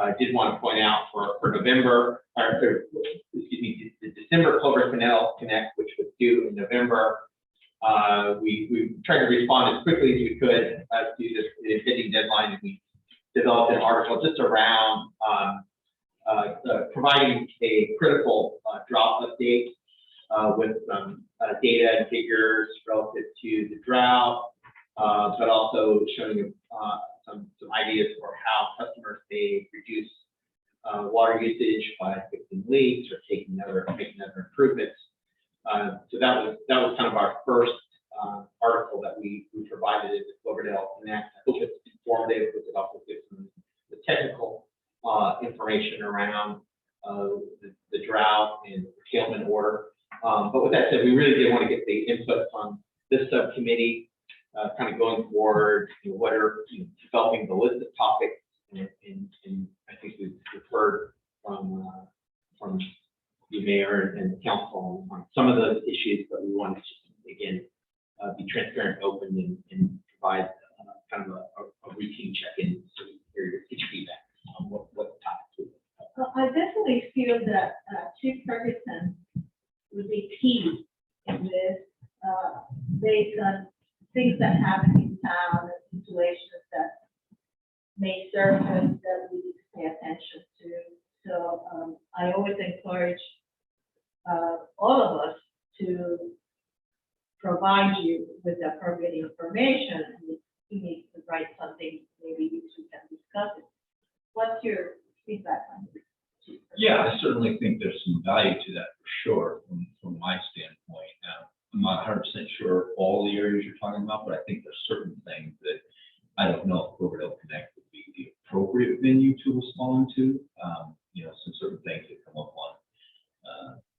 I did want to point out for November, the December Cloverdale Connect, which was due in November, we tried to respond as quickly as we could to the impending deadline, and we developed an article just around providing a critical drought update with some data and figures relative to the drought, but also showing some ideas for how customers may reduce water usage by fixing leaks or making other improvements. So that was kind of our first article that we provided in the Cloverdale Connect. I hope it's informative because it also gives them the technical information around the drought and curtailment order. But with that said, we really did want to get the input from this subcommittee, kind of going forward, what are developing the list of topics, and I think we've heard from the mayor and the council on some of those issues, but we wanted to again be transparent, open, and provide kind of a routine check-in so we hear your feedback on what the topics would be. I definitely feel that Chief Ferguson would be key in this, based on things that happen in town and situations that may surface that we need to pay attention to. So I always encourage all of us to provide you with the appropriate information. And if you need to write something, maybe we can discuss it. What's your feedback on this? Yeah, I certainly think there's some value to that for sure, from my standpoint. I'm not 100% sure all the areas you're talking about, but I think there's certain things that I don't know if Cloverdale Connect would be the appropriate venue to respond to. Some certain things that come up on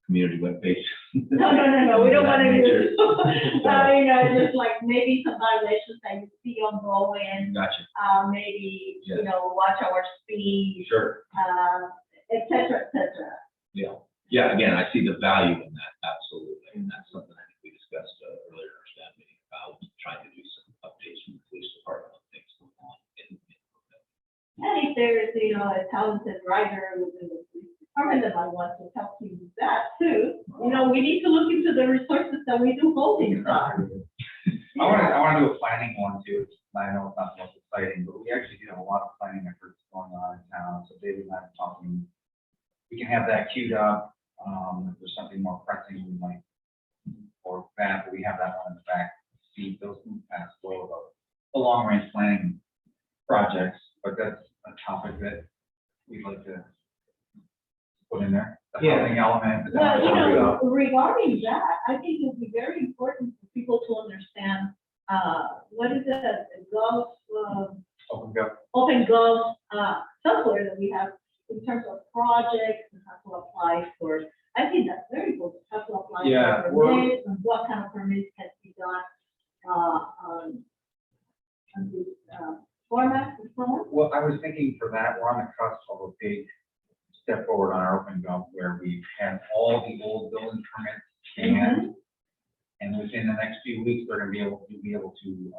community webpage. No, we don't want to do just like maybe some violations that you see ongoing, Gotcha. maybe, Yeah. Watch our speed, Sure. et cetera, et cetera. Yeah. Yeah. Again, I see the value in that. Absolutely. And that's something I think we discussed earlier in our staff meeting about trying to do some updates from the police department on things going on in And if there's, a talented writer within the police department that might want to help you with that too, we need to look into the resources that we do hold in time. I want to do a planning one too. I know it's not the most exciting, but we actually do have a lot of planning efforts going on in town. So David and I are talking, we can have that queued up. If there's something more pressing, we might, or that, we have that one in the back seat. Those can pass well about the long range planning projects, but that's a topic that we'd like to put in there. The Yeah. housing element. the Well, downtown. regarding that, I think it would be very important for people to understand, what is the Gulf, Open Gulf, software that we have in terms of projects and how to apply for. I think that's very important, how to apply Yeah, for permits and what kind of permits can be done, on this, format and so on. Well, I was thinking for that, we're on the cusp of a big step forward on our open gov where we've had all the old building permits scanned. And within the next few weeks, they're gonna be able to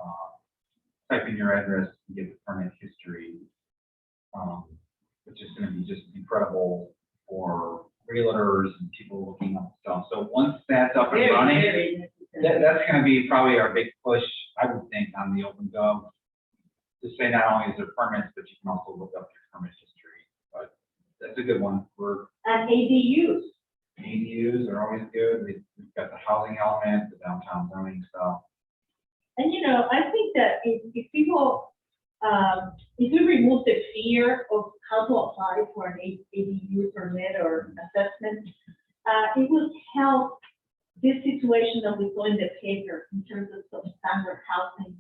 type in your address and get the permit history. Which is gonna be just incredible for realtors and people looking up stuff. So once that's up and Very, running, very necessary. that's gonna be probably our big push, I would think, on the open gov. To say not only is there permits, but you can also look up your permit history. But that's a good one. And ADUs. ADUs are always good. We've got the housing element, the downtown zoning stuff. And I think that if people, if we remove the fear of how to apply for an ADU permit or assessment, it will help this situation that we saw in the paper in terms of substandard housing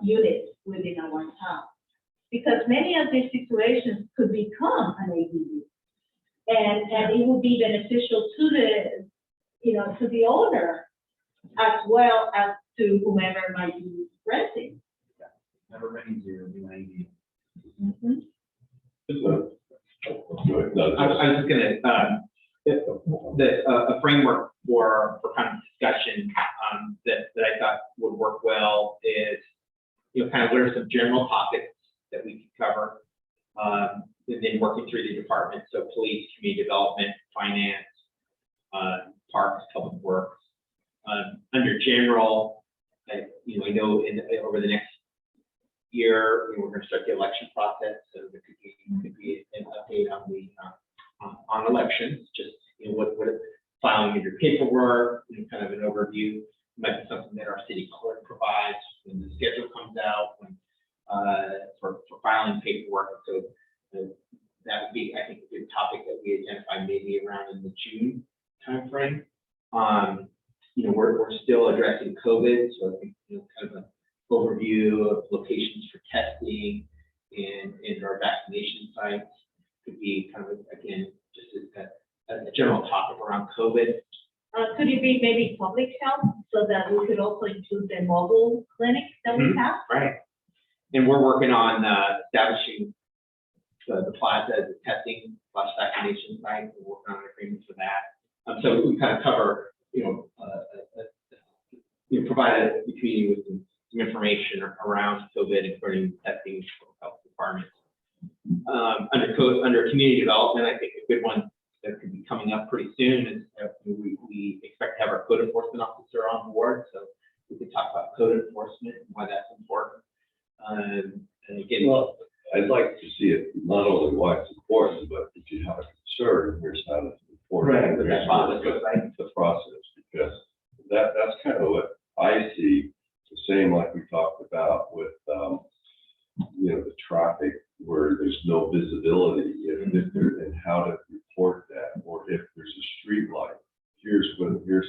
units within our town. Because many of these situations could become an ADU. And it would be beneficial to to the owner as well as to whomever might be renting. Never been easier to do an ADU. Mhm. I was just gonna, a framework for kind of discussion, that I thought would work well is, kind of what are some general topics that we could cover, and then working through the departments, so police, community development, finance, parks, public works. Under general, I know over the next year, we're gonna start the election process, so there could be an update on the, on elections, just, what filing of your paperwork, kind of an overview. Might be something that our city clerk provides when the schedule comes out, when, for filing paperwork. So that would be, I think, a good topic that we identify maybe around in the June timeframe. We're still addressing COVID, so I think, kind of an overview of locations for testing and our vaccination sites could be kind of, again, just a general topic around COVID. Could it be maybe public health so that we could also include the mobile clinics that we have? Right. And we're working on establishing the plaza as a testing / vaccination site. We're working on an agreement for that. So we kind of cover, provide the community with some information around COVID, including testing health requirements. Under community development, I think a good one that could be coming up pretty soon is we expect to have our code enforcement officer on board, so we could talk about code enforcement and why that's important. And again, Well, I'd like to see it, not only why it's important, but if you have a concern, here's how it's important. Right, but that's why it's good, right? The process, because that's kind of what I see, the same like we talked about with, the traffic where there's no visibility, if there, and how to report that, or if there's a street light, here's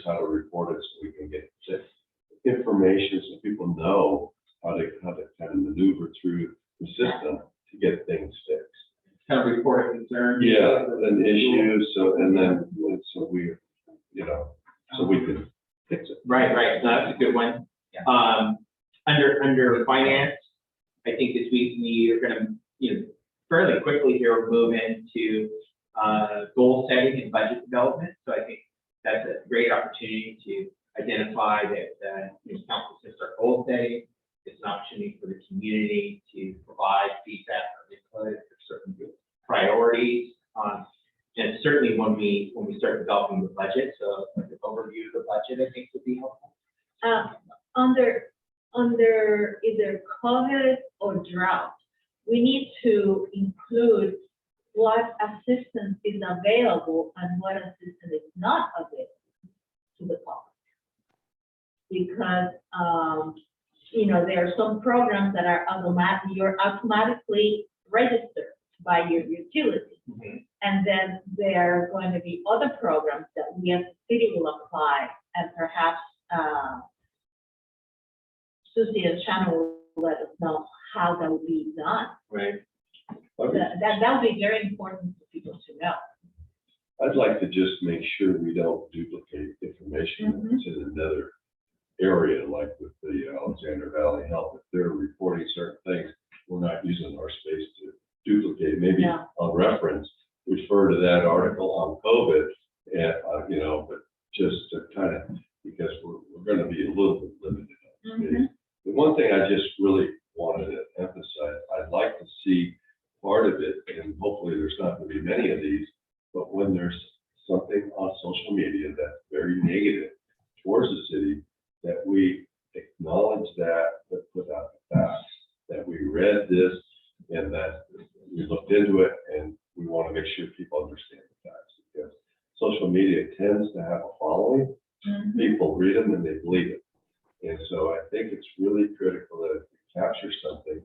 how to report it so we can get information so people know how to kind of maneuver through the system to get things fixed. Kind of report a concern. Yeah, an issue, so, and then, so we, so we can fix it. Right. No, that's a good one. Yeah. Under finance, I think this week we are gonna, fairly quickly here move into goal setting and budget development. So I think that's a great opportunity to identify that council can start goal setting. It's an opportunity for the community to provide feedback or input for certain priorities. And certainly when we start developing the budget, so like an overview of the budget, I think would be helpful. Under either COVID or drought, we need to include what assistance is available and what assistance is not available to the public. Because, there are some programs that are you're automatically registered by your utility. Mm-hmm. And then there are going to be other programs that we as a city will apply, and perhaps Susie and Shannon will let us know how that will be done. Right. That would be very important for people to know. I'd like to just make sure we don't duplicate information that's in another area, like with the Alexander Valley Health. If they're reporting certain things, we're not using our space to duplicate. Maybe on reference, refer to that article on COVID, and but just to kind of, because we're going to be a little bit limited. The one thing I just really wanted to emphasize, I'd like to see part of it, and hopefully there's not going to be many of these, but when there's something on social media that's very negative towards the city, that we acknowledge that, but put out the facts, that we read this and that we looked into it, and we want to make sure people understand the facts, because social media tends to have a following. People read them and they believe it. And so I think it's really critical that if we capture something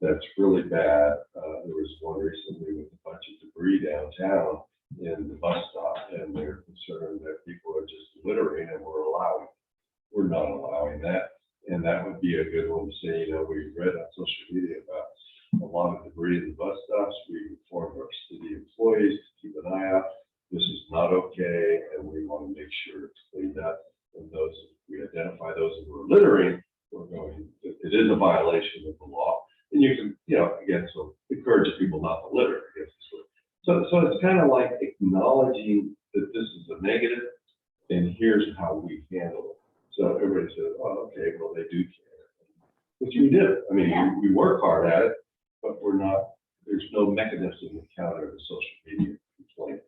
that's really bad, there was one recently with a bunch of debris downtown in the bus stop, and they're concerned that people are just littering, and we're not allowing that. And that would be a good one to say, we read on social media about a lot of debris in the bus stops. We informed our city employees to keep an eye out. This is not okay, and we want to make sure it's cleaned up. And those, we identify those who are littering, it is a violation of the law. And you can, again, so encourage people not to litter, I guess. So it's kind of like acknowledging that this is a negative, and here's how we handle it. So everybody says, oh, okay, well, they do care. Which we do. I mean, we work hard at it, but there's no mechanism to counter the social media complaint.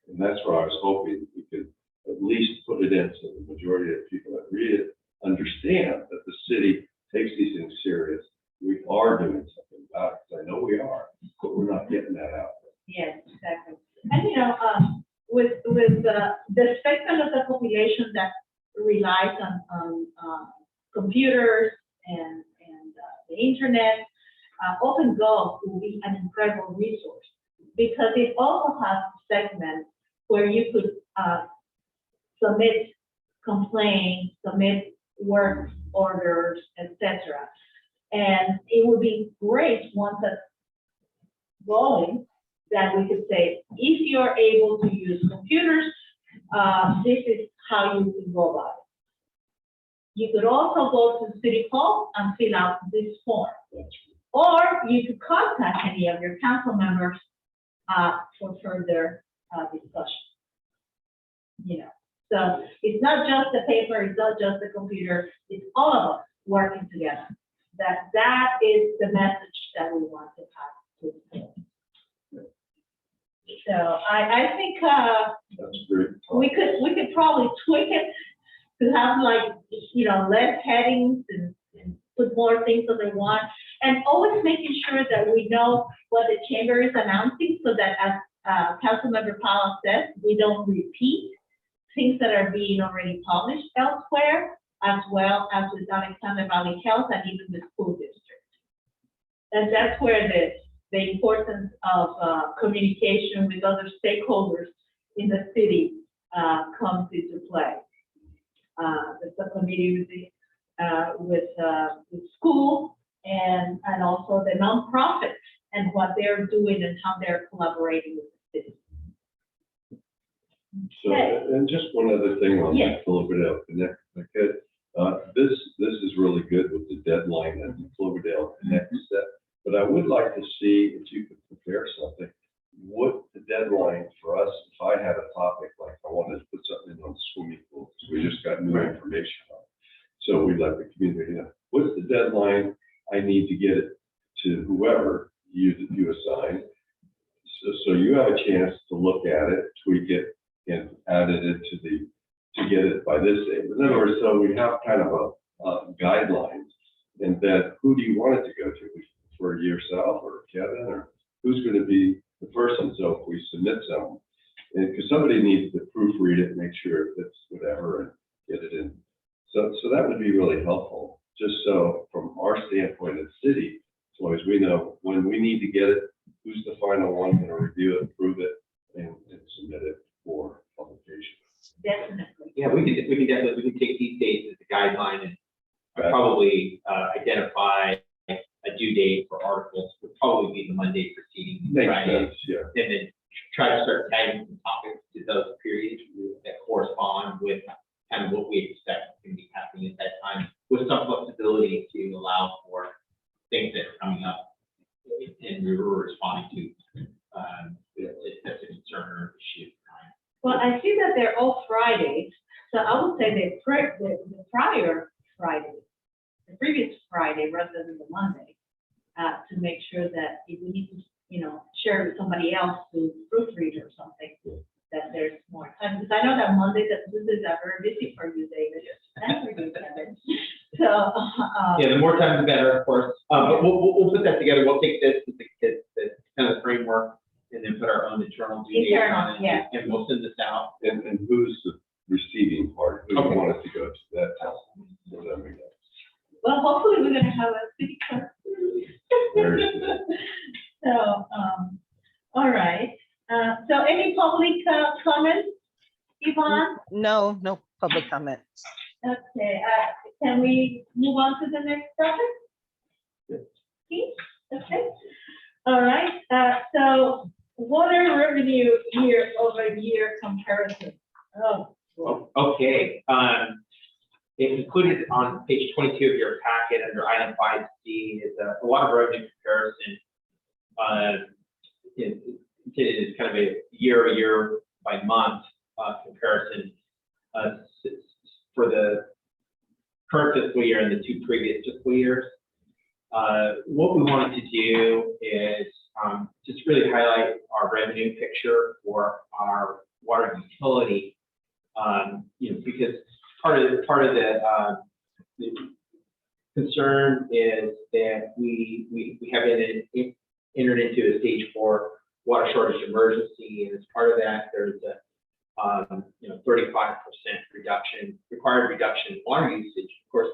And that's where I was hoping we could at least put it in so the majority of people that read it understand that the city takes these things serious. We are are doing something about it, 'cause I know we are, but we're not getting that out. Yes, exactly. And, with the spectrum of the population that relies on computers and the internet, Open Gov will be an incredible resource because it also has segments where you could submit complaints, submit work orders, etc. And it would be great once that's going, that we could say, if you're able to use computers, this is how you can go about it. You could also go to City Hall and fill out this form. Or you could contact any of your council members for further discussion. So it's not just the paper, it's not just the computer, it's all of us working together. That is the message that we want to pass to the world. So I think That's great. we could probably tweak it to have less headings and put more things under one, and always making sure that we know what the chamber is announcing, so that as Councilmember Powell says, we don't repeat things that are being already published elsewhere, as well as with Alexander Valley Health and even the school district. And that's where the importance of communication with other stakeholders in the city comes into play. The subcommittee with school and also the nonprofits and what they're doing and how they're collaborating with the city. So, and just one other thing on Yes. that Cloverdale Connect, okay, this is really good with the deadline and the Cloverdale Connect set, but I would like to see if you could prepare something. What the deadline for us, if I had a topic, like I wanted to put something in on swimming pools, we just got new information on it. So we'd let the community know, what's the deadline? I need to get it to whoever you assign. So you have a chance to look at it, tweak it, and add it into to get it by this date. In other words, so we have kind of a guidelines, and then who do you want it to go to? For yourself or Kevin, or who's going to be the person? So if we submit some, and because somebody needs to proofread it, make sure it's whatever, and get it in. So that would be really helpful, just so from our standpoint as city, as long as we know when we need to get it, who's the final one going to review it, approve it, and submit it for publication. Definitely. Yeah, we can take these dates as a guideline and probably identify a due date for articles would probably be the Monday preceding Makes Friday. sense, yeah. And then try to start tagging some topics to those periods that correspond with kind of what we expect to be happening at that time, with some flexibility to allow for things that are coming up and we were responding to if that's a concern or issue. Well, I see that they're all Fridays, so I would say the prior Friday, the previous Friday rather than the Monday, to make sure that if we need to, share with somebody else to proofread or something, that there's more time. Because I know that Mondays and Tuesdays are very busy for you, David, and for you, Kevin. So, Yeah, the more time the better, of course. But we'll put that together. We'll take this as kind of the framework and then put our own internal due dates on it. yeah. And we'll send this out. And who's the receiving part? Who do Okay. you want it to go to? That tells me. Let me know. well, hopefully we're gonna have a city clerk. Very good. So, all right. So any public comments, Yvonne? No public comments. Okay, can we move on to the next topic? Keith? Okay. All right, so water revenue year-over-year comparison. Oh, boy. Okay, it's included on page 22 of your packet under item 5C is a water revenue comparison. It is kind of a year by month comparison for the current fiscal year and the two previous fiscal years. What we wanted to do is just really highlight our revenue picture for our water utility. Because part of the concern is that we have entered into a stage 4 water shortage emergency, and as part of that, there's a 35% required reduction in water usage, of course,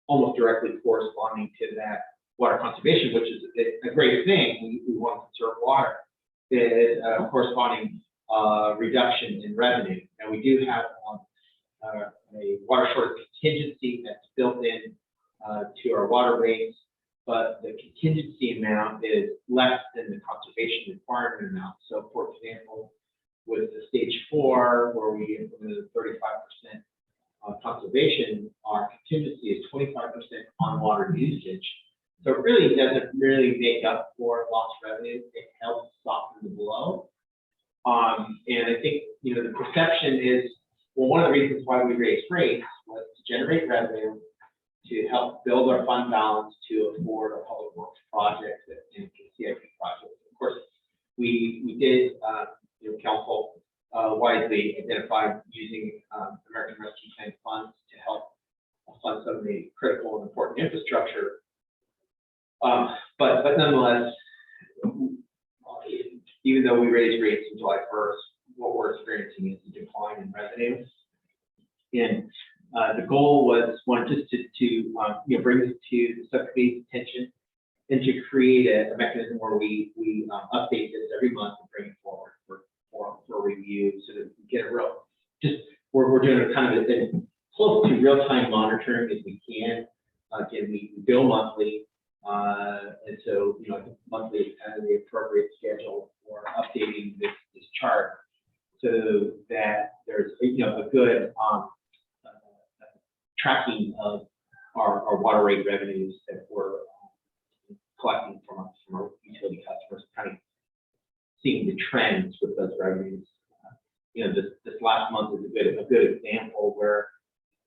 almost directly corresponding to that water conservation, which is a great thing. We want to conserve water. There's a corresponding reduction in revenue. And we do have a water shortage contingency that's built in to our water rates, but the contingency amount is less than the conservation requirement amount. So, for example, with the stage 4, where we implemented 35% conservation, our contingency is 25% on water usage. So it really doesn't really make up for lost revenue. It helps soften the blow. And I think, the perception is, well, one of the reasons why we raised rates was to generate revenue, to help build our fund balance to afford our public works projects and CIP projects. Of course, we did, council wisely identified using American Rescue Plan funds to help fund some of the critical and important infrastructure. But nonetheless, even though we raised rates on July 1st, what we're experiencing is a decline in revenue. And the goal was just to bring this to the subcommittee's attention and to create a mechanism where we update this every month and bring it forward for review, so that we get a we're doing a kind of a close to real-time monitoring as we can. Again, we bill monthly, and so I think monthly is kind of the appropriate schedule for updating this chart, so that there's a good tracking of our water rate revenues that we're collecting from our utility customers, kind of seeing the trends with those revenues. This last month is a good example where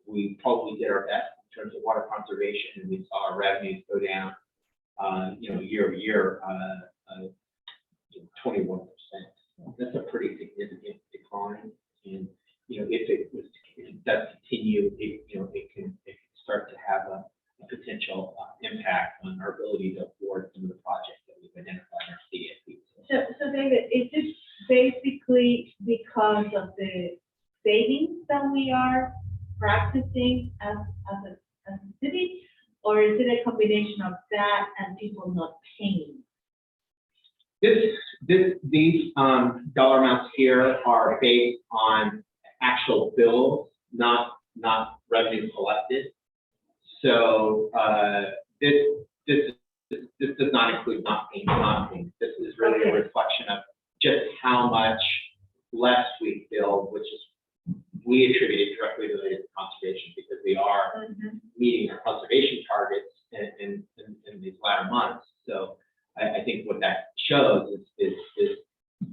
we probably did our best in terms of water conservation, and we saw our revenues go down, year over year, 21%. That's a pretty significant decline, and if it does continue, it can start to have a potential impact on our ability to afford some of the projects that we've identified in our CIP. So David, is this basically because of the savings that we are practicing as a city, or is it a combination of that and people not paying? These dollar amounts here are based on actual bills, not revenue collected. So this does not include not paying. This is really a reflection of just how much less we billed, which is we attributed directly related to conservation, because we are meeting our conservation targets in these latter months. So I think what that shows is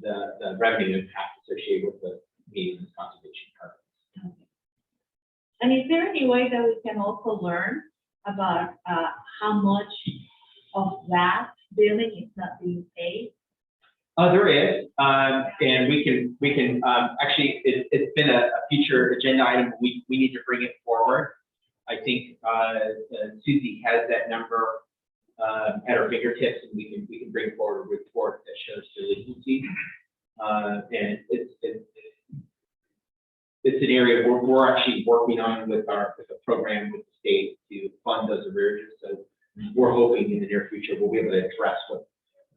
the revenue impact associated with the meeting the conservation targets. And is there any way that we can also learn about how much of that billing is not being paid? There is, and we can actually, it's been a future agenda item. We need to bring it forward. I think Susie has that number at her fingertips, and we can bring forward a report that shows delinquency. And it's an area we're actually working on with a program with the state to fund those arrearages. So we're hoping in the near future we'll be able to address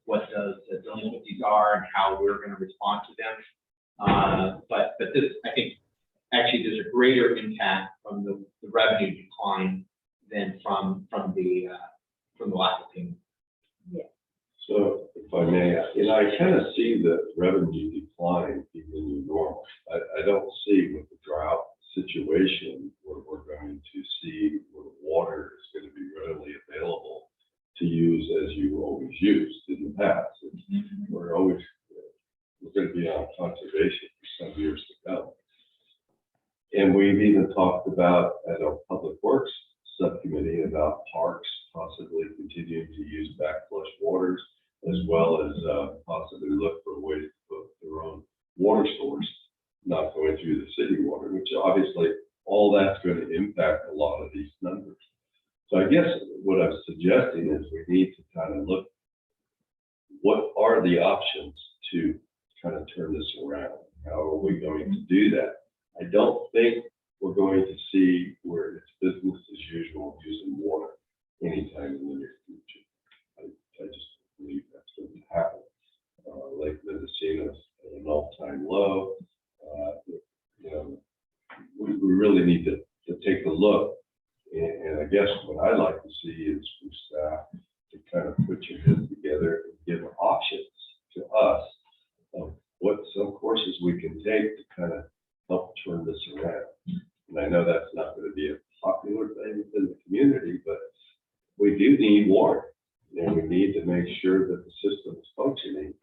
what those delinquencies are and how we're going to respond to them. But this, I think, actually there's a greater impact from the revenue decline than from the lack of payment. Yeah. So if I may, I kind of see the revenue decline being the new normal. I don't see with the drought situation where we're going to see where the water is going to be readily available to use as you always used in the past. We're going to be on conservation for some years to come. And we've even talked about at our Public Works Subcommittee about parks possibly continuing to use backflush waters, as well as possibly look for ways to put their own water source, not going through the city water, which obviously all that's going to impact a lot of these numbers. So I guess suggesting is we need to kind of look, what are the options to kind of turn this around? How are we going to do that? I don't think we're going to see where it's business as usual using water anytime in the near future. I just believe that's going to happen. Lake Mendocino's at an all-time low. You know, we really need to take a look. And I guess what I'd like to see is for staff to kind of put your heads together and give options to us of what some courses we can take to kind of help turn this around. And I know that's not going to be a popular thing within the community, but we do need water. And we need to make sure that the system is functioning.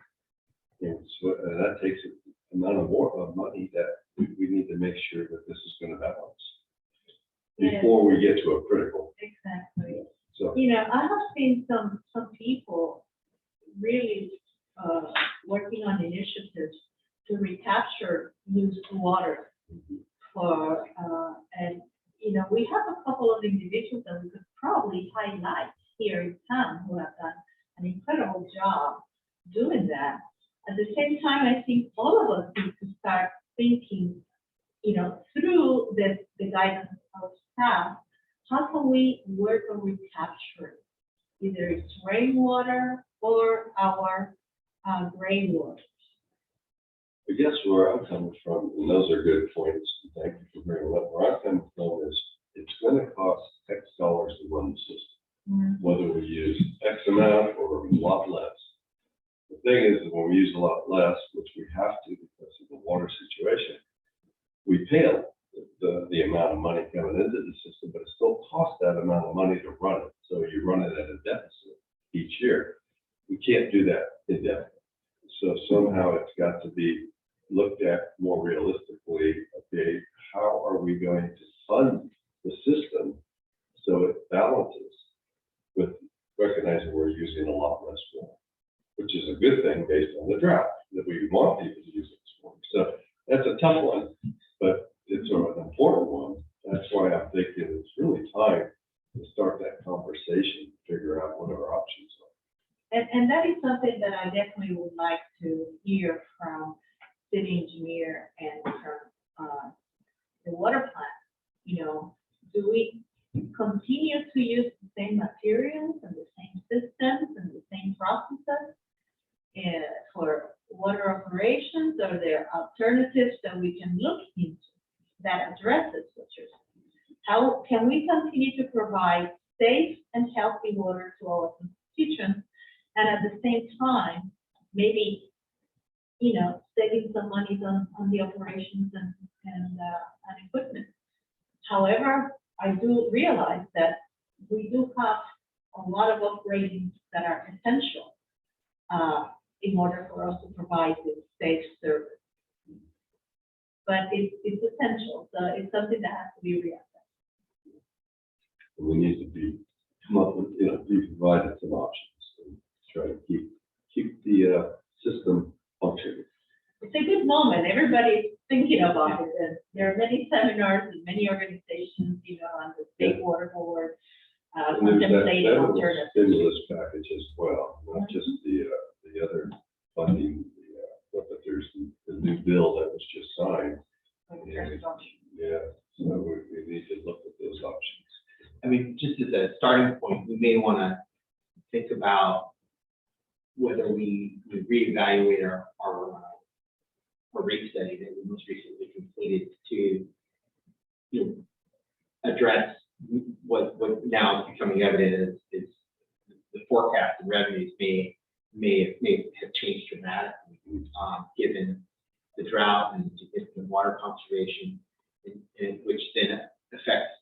And so that takes an amount of money that we need to make sure that this is going to balance before we get to a critical. Exactly. So, You know, I have seen some people really working on initiatives to recapture used water for, and, you know, we have a couple of individuals that we could probably highlight here in town who have done an incredible job doing that. At the same time, I think all of us need to start thinking, you know, through the guidance of staff, how can we work on recapturing? Either it's rainwater or our gray water. I guess where I'm coming from, and those are good points, thank you for bringing them up. Where I'm coming from is it's going to cost X dollars to run the system, whether we use X amount or a lot less. The thing is, when we use a lot less, which we have to because of the water situation, we pay the amount of money coming into the system, but it still costs that amount of money to run it. So you run it at a deficit each year. We can't do that indefinitely. So somehow it's got to be looked at more realistically. Okay, how are we going to fund the system so it balances with recognizing we're using a lot less water, which is a good thing based on the drought that we want people to use it for. So that's a tough one, but it's an important one. That's why I'm thinking it's really time to start that conversation, figure out what our options are. And that is something that I definitely would like to hear from city engineer and from the water plant. You know, do we continue to use the same materials and the same systems and the same processes for water operations? Or are there alternatives that we can look into that addresses what you're saying? How can we continue to provide safe and healthy water to our constituents, and at the same time, maybe, you know, saving some money on the operations and equipment? However, I do realize that we do have a lot of upgrades that are essential in order for us to provide this safe service. But it's essential, so it's something that has to be reassessed. We need to come up with, you know, be provided some options and try to keep the system functioning. It's a good moment. Everybody's thinking about it, and there are many seminars and many organizations, you know, on the state water board, And there's that contemplating federal alternatives. stimulus package as well, not just the other funding, but there's the new bill that was just signed. Yeah, so we need to look at those options. I mean, just as a starting point, we may want to think about whether we reevaluate our rate study that we most recently completed to, you know, address what now is becoming evident is the forecast and revenues may have changed dramatically, given the drought and significant water conservation, which then affects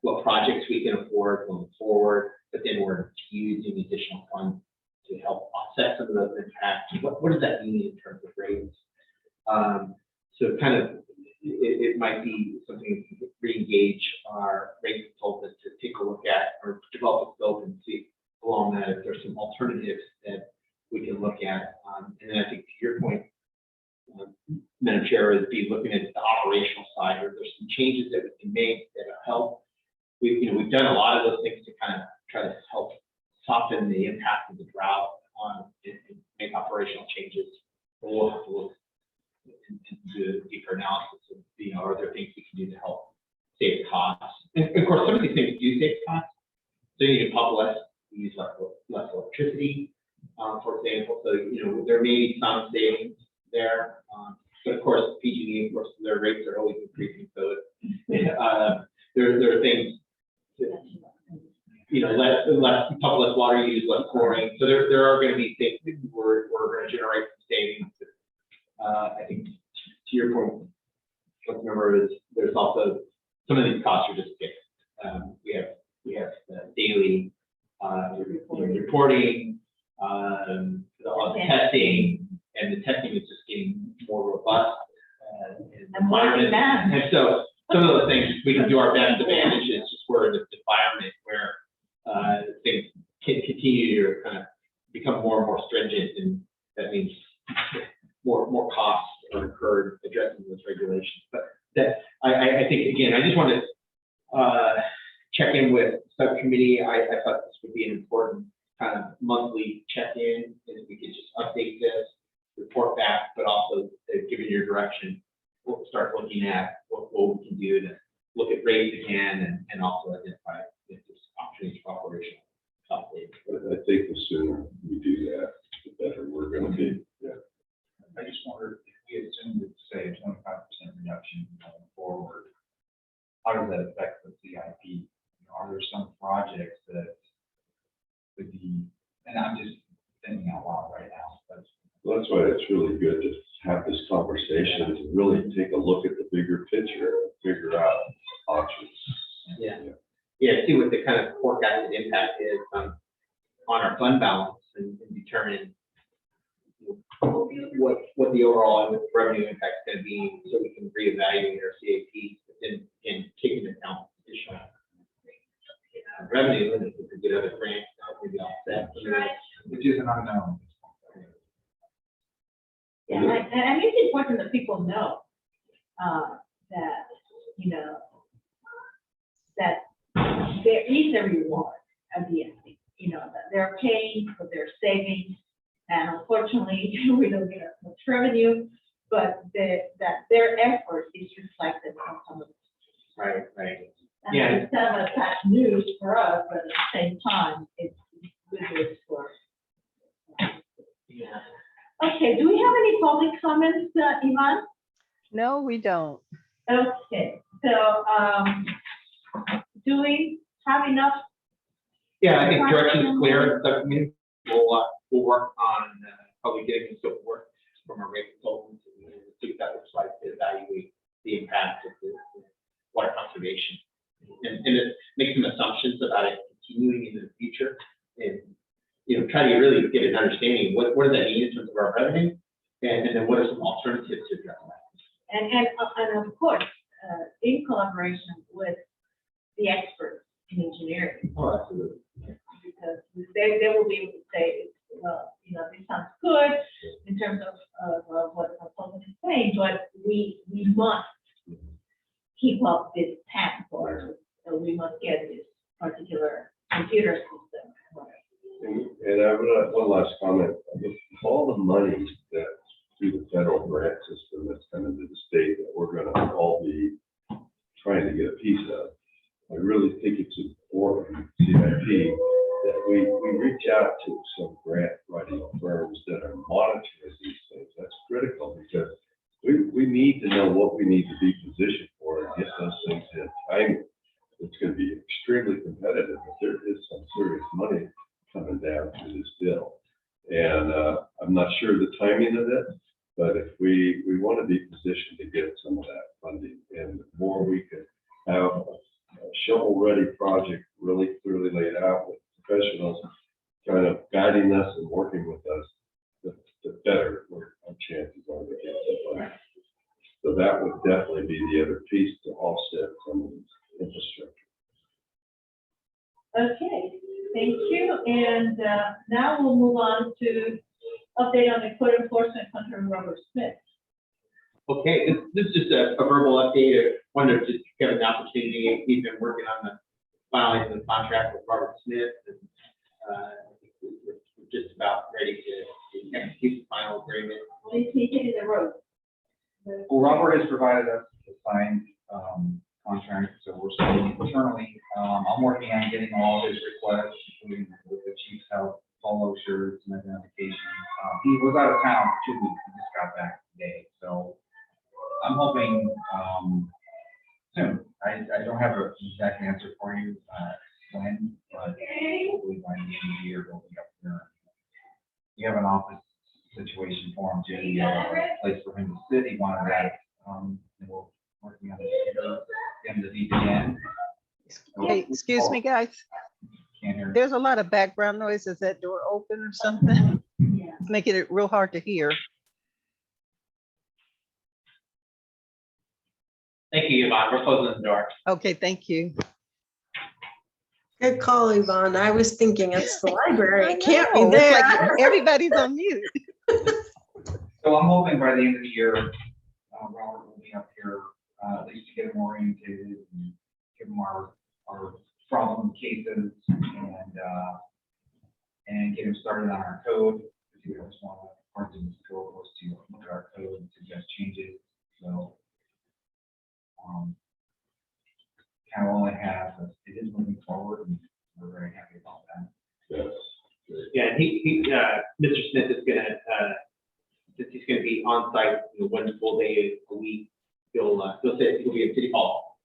what projects we can afford going forward, but then we're using additional funds to help offset some of those impacts. What does that mean in terms of rates? So kind of, it might be something to re-engage our rate consultant to take a look at or develop a scope and see along that if there's some alternatives that we can look at. And then I think to your point, Madam Chair, is be looking at the operational side, or there's some changes that we can make that help. We've done a lot of those things to kind of try to help soften the impact of the drought and make operational changes. We'll have to look into deeper analysis of, are there things we can do to help save costs? And of course, some of these things do save costs. So you can pump less, use less electricity, for example. So, there may be some savings there. But of course, PG&E, of course, their rates are always increasing. So there are things that, pump less water use, less chlorine. So there are going to be things that we're going to generate some savings. I think to your point, let's remember there's also some of these costs are just fixed. We have daily reporting, all the testing, and the testing is just getting more robust. And more demand. And so some of those things we can do our best to manage. It's just we're in an environment where things can continue to kind of become more and more stringent, and that means more costs are incurred addressing those regulations. But that I think again, I just want to check in with subcommittee. I thought this would be an important kind of monthly check-in, and we could just update this, report back, but also given your direction, we'll start looking at what we can do to look at rates again and also identify if there's opportunities for operational updates. I think the sooner we do that, the better we're gonna be. Yeah. I just wondered if we assume that, say, a 25% reduction going forward, how does that affect the CIP? Are there some projects that would be, and I'm just thinking out loud right now, but Well, that's why it's really good to have this conversation, to really take a look at the bigger picture and figure out options. Yeah, see what the kind of forecasted impact is on our fund balance and determine what the overall revenue impact is going to be, so we can reevaluate our CAP and take into account additional revenue, and if we could get other grants to help maybe offset some of that. which is an unknown. Yeah, and it's important that people know that, that there is a reward at the end, that they're paying for their savings. And unfortunately, we don't get as much revenue, but that their effort is reflected on some of it. Right. And Yeah. it's kind of a bad news for us, but at the same time, it's good news for. Yeah. Okay, do we have any public comments, Ivan? No, we don't. Okay, so, do we have enough? Yeah, I think direction is clear. Subcommittee, we'll work on probably getting some scope of work from our rate consultants and see what that looks like to evaluate the impact of the water conservation. And make some assumptions about it continuing into the future, and try to really get an understanding of what does that mean in terms of our revenue, and then what are some alternatives to address that. And of course, in collaboration with the experts in engineering, Oh, absolutely. because they will be able to say, well, this sounds good in terms of what Paul is saying, but we must keep up this path, or we must get this particular computer system. And I would, one last comment, with all the money that through the federal grant system that's coming to the state that we're gonna all be trying to get a piece of, I really think it's important, CIP, that we reach out to some grant writing firms that are monitoring these things. That's critical, because we need to know what we need to be positioned for and get those things in time. It's gonna be extremely competitive, but there is some serious money coming down to this bill. And I'm not sure the timing of it, but if we want to be positioned to get some of that funding, and the more we can have a shovel-ready project really clearly laid out with professionals kind of guiding us and working with us, the better our chances are to get some funding. So that would definitely be the other piece to offset some of this infrastructure. Okay, thank you. And now we'll move on to update on the code enforcement under Robert Smith. Okay, this is just a verbal update. I wanted to just give an opportunity. We've been working on the finalizing the contract with Robert Smith, and I think we're just about ready to execute the final agreement. Please take it in the road. Well, Robert has provided us a signed contract, so we're still internally. I'm working on getting all his requests, including with the chief's help, polo shirts and identification. He was out of town for 2 weeks, he just got back today, so I'm hoping soon. I don't have an exact answer for you when, but hopefully by the end of the year, we'll be up there. We have an office situation for him too. We have a place for him to sit. He wanted that. And we're working on the VPN. Hey, excuse me, guys. Can't hear. There's a lot of background noise. Is that door open or something? Yeah. It's making it real hard to hear. Thank you, Yvonne. We're closing the door. Okay, thank you. Good call, Yvonne. I was thinking it's the library. It can't be Oh, it's like there. everybody's on mute. So I'm hoping by the end of the year, Robert will be up here, at least to get him orientated and give him our problem cases and get him started on our code. Because we always want to, part of this code was to look at our code and suggest changes. So kind of all I have, but it is moving forward and we're very happy about that. Yes. Yeah, and Mr. Smith is gonna, since he's gonna be on site, one full day a week, he'll be at City Hall.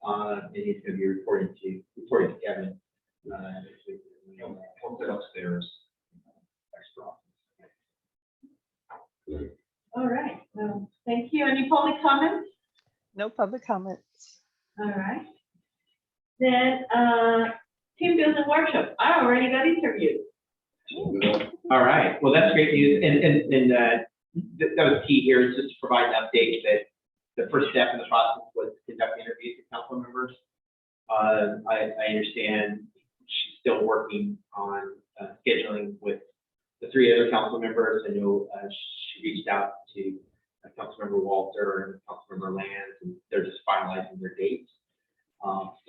And he's gonna be reporting to Kevin. We'll sit upstairs. Extra office. All right, well, thank you. Any public comments? No public comments. All right. Then, team building workshop. I already got interviewed. All right, well, that's great news, and that was key here, is just to provide an update that the first step in the process was to conduct interviews with council members. I understand she's still working on scheduling with the 3 other council members. I know she reached out to Councilmember Walter and Councilmember Lands, and they're just finalizing their dates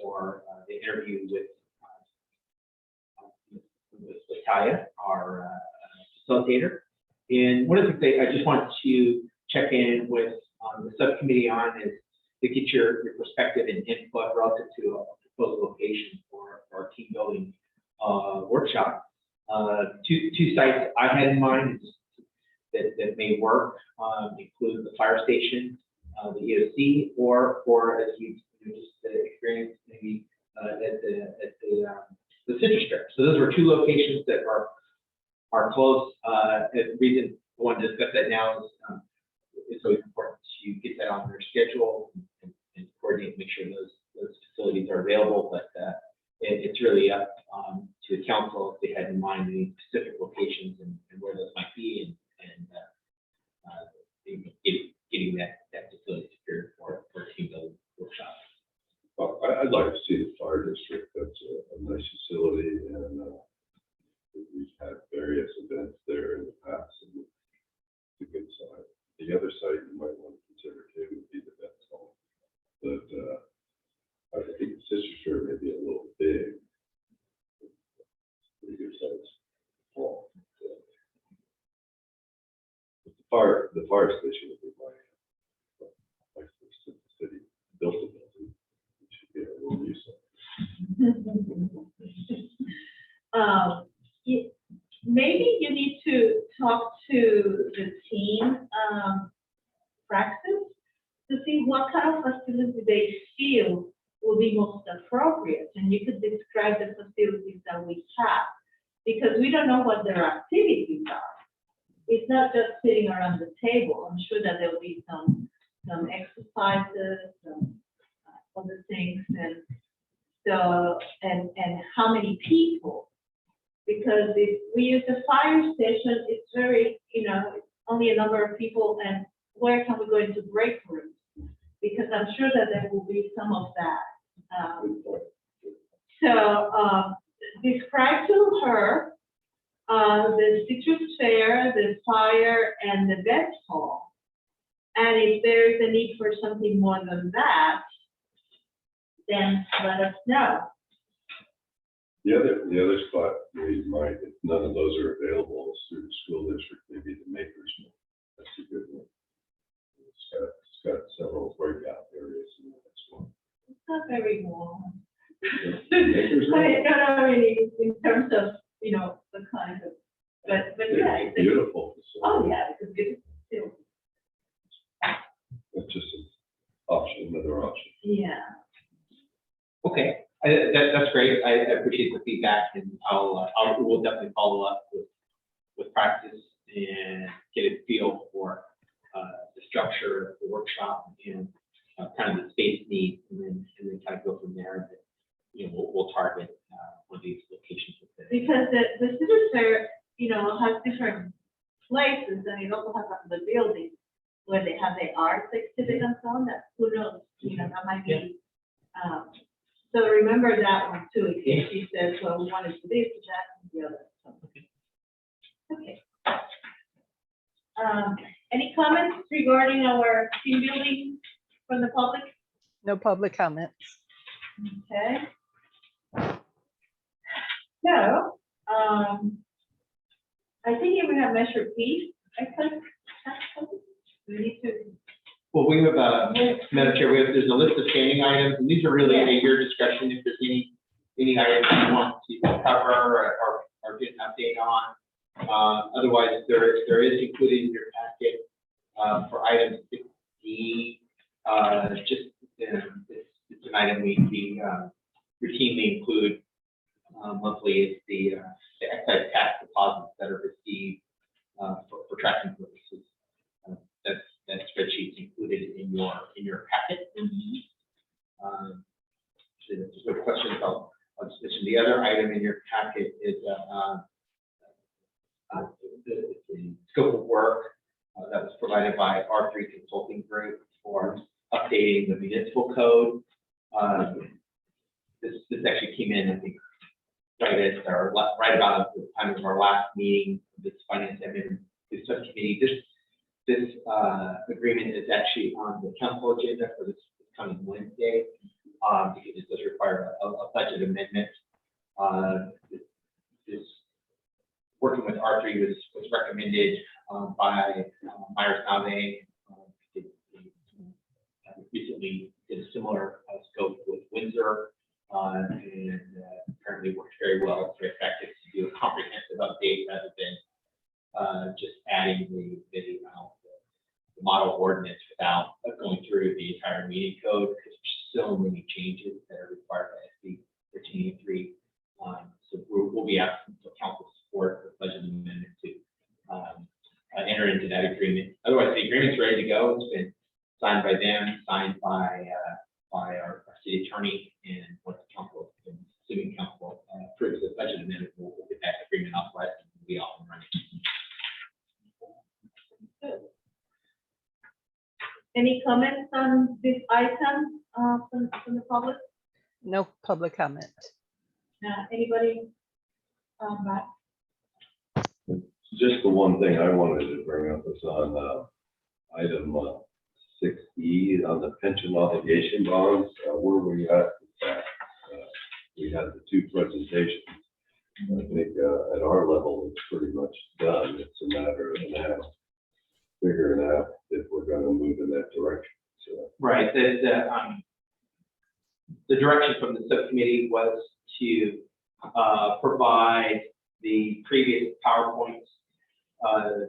for the interview with Taya, our facilitator. And one of the things I just wanted to check in with the subcommittee on is to get your perspective and input relative to a proposed location for our team building workshop. Two sites I had in mind that may work include the fire station, the EOC, or as we just experienced maybe at the Citrus Strip. So those were 2 locations that are close. The reason I want to discuss that now is it's always important to get that on their schedule and coordinate, make sure those facilities are available. But it's really up to the council if they had in mind any specific locations and where those might be, and getting that facility secured for team building workshop. Well, I'd like to see the fire district. That's a nice facility, and we've had various events there in the past, and it's a good site. The other site you might want to consider too would be the Vets Hall. But I think the Sister Shore may be a little big. Pretty good size. Hall. But the fire station would be my first in the city. Built a building. It should be a little use of. Maybe you need to talk to the team practice to see what kind of facility they feel will be most appropriate. And you could describe the facilities that we have, because we don't know what their activities are. It's not just sitting around the table. I'm sure that there'll be some exercises, some other things, and so and how many people. Because if we use the fire station, it's very, it's only a number of people, and where can we go into break rooms? Because I'm sure that there will be some of that. So describe to her the Citrus Fair, the fire, and the Vets Hall. And if there is a need for something more than that, then let us know. The other spot where you might, if none of those are available, is through the school district, maybe the Makers Mill. That's a good one. It's got several breakout areas in the next one. It's not very warm. Makers Mill? I mean, in terms of, you know, the kind of, but yeah. It's beautiful. Oh, yeah, it's a good, too. It's just an option, another option. Yeah. Okay, that's great. I appreciate the feedback, and we'll definitely follow up with practice and get a feel for the structure of the workshop and kind of the space needs, and then kind of go from there. But, you know, we'll target one of these locations. Because the civic fair, you know, has different places, and it also has the building where they have the arts exhibit and so on, that who knows, you know, that might be. So remember that one too, in case she says, well, we wanted to this, that, and the other. So, okay. Any comments regarding our team building from the public? No public comments. Okay. So, I think we have Measure P. I think we need to. Well, we have, Madam Chair, there's a list of standing items, and these are really at your discretion if there's any items you want to cover or get an update on. Otherwise, there is included in your packet for item 6D, it's an item we routinely include monthly. It's the excise tax deposits that are received for tracking purposes. That spreadsheet's included in your packet. So there's no question about discussion. The other item in your packet is the scope of work that was provided by R3 Consulting Group for updating the municipal code. This actually came in, I think, right about the time of our last meeting of this finance admin subcommittee. This agreement is actually on the council agenda for this coming Wednesday, because it does require a budget amendment. This working with R3 was recommended by Myers Nave. Recently did a similar scope with Windsor, and apparently works very well. It's very effective to do a comprehensive update rather than just adding the model ordinance without going through the entire meeting code, because there's so many changes that are required by SB 1383. So we'll be asking for council support for budget amendment to enter into that agreement. Otherwise, the agreement's ready to go. It's been signed by them, signed by our city attorney, and once the council, assuming council approves the budget amendment, we'll get that agreement authorized and we'll be off and running. Any comments on this item from the public? No public comment. Anybody? Back? Just the one thing I wanted to bring up was on item 6E on the pension obligation bonds. Where were we at with that? We had the two presentations. I think at our level, it's pretty much done. It's a matter of now figuring out if we're going to move in that direction. So, Right. The direction from the subcommittee was to provide the previous PowerPoints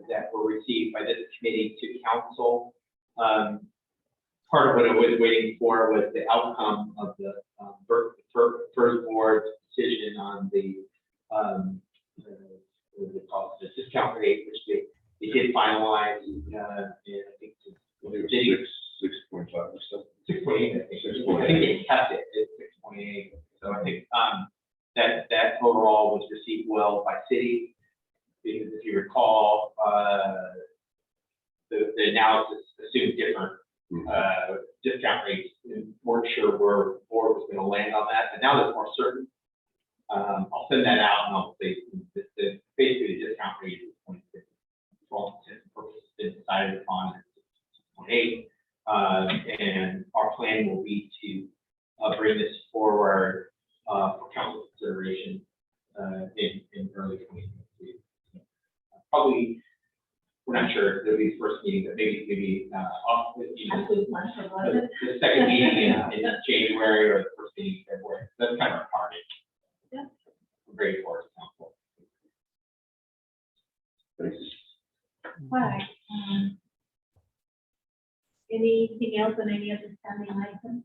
that were received by this committee to council. Part of what I was waiting for was the outcome of the first board's decision on the what do they call it, the discount rate, which they did finalize. And I think it was 6.5%. 6.8. I think they kept it at 6.8. So I think that overall was received well by city, because if you recall, the analysis assumed different discount rates. We weren't sure where the board was going to land on that, but now that's more certain. I'll send that out and I'll say basically the discount rate is 0.6. For all intents and purposes, been decided upon at 6.8. And our plan will be to bring this forward for council consideration consideration in early 2022. Probably, we're not sure, it'll be the first meeting, but maybe off, Absolute pleasure, was it? the second meeting in January or the first meeting in February. That's kind of our target. Yeah. We're ready for it, council. Right. Anything else on any of the standing items?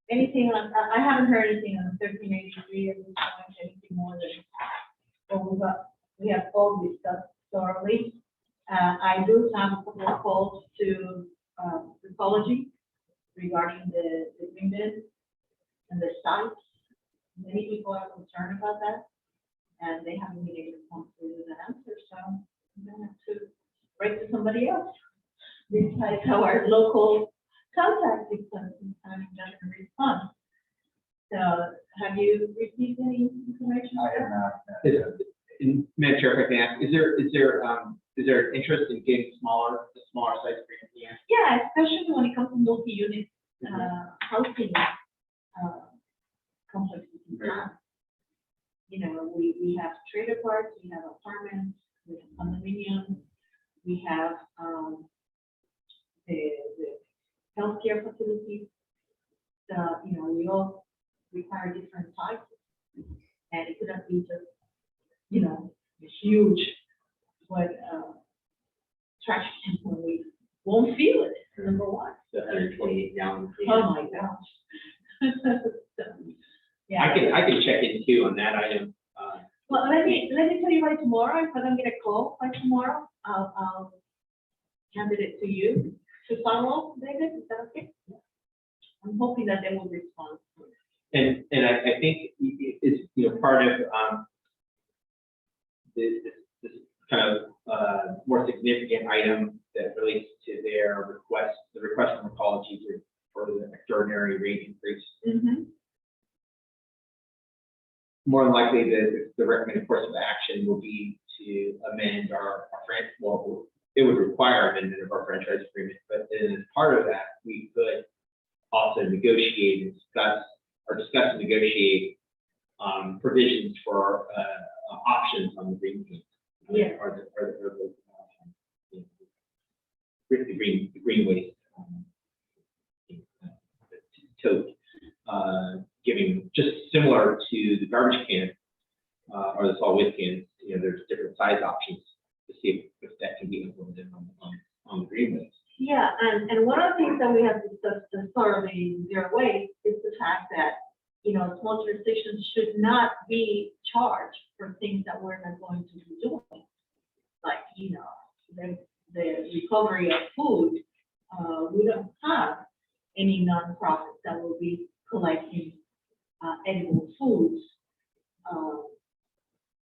Anything on, I haven't heard anything on 1383 at this point, anything more than what we have all discussed thoroughly. I do have a couple of calls to ecology regarding the green bin and the sites. Many people are concerned about that, and they haven't been able to come through with an answer, so I'm gonna have to write to somebody else. Besides our local contact because sometimes doesn't respond. So have you received any information? I have not. In Madam Chair, if I can ask, is there interest in getting the smaller size green cans? Yeah, especially when it comes to multi-unit housing complexes in town. You know, we have trailer parks, we have apartments, we have condominiums, we have the healthcare facilities. You know, we all require different sizes, and it couldn't be just, you know, a huge, trash can when we won't feel it, number one. The 128 gallons. Oh, my gosh. So, yeah. I can check in too on that item. Well, let me tell you by tomorrow, if I don't get a call by tomorrow, I'll hand it to you to follow up, David, is that okay? I'm hoping that they will respond. And I think it's, you know, part of this kind of more significant item that relates to their request, the request from ecology for the extraordinary rate increase. Mm-hmm. More than likely, the recommended course of action will be to amend our franchise. Well, it would require amendment of our franchise agreement, but then as part of that, we could also negotiate and discuss and negotiate provisions for options on the green team. Yeah. Or the green waste tote, giving just similar to the garbage can or the solid waste can. You know, there's different size options to see if that can be implemented on the green waste. Yeah, and one of the things that we have discussed thoroughly in zero waste is the fact that, you know, small jurisdictions should not be charged for things that we're not going to be doing. Like, you know, the recovery of food, we don't have any nonprofits that will be collecting edible foods.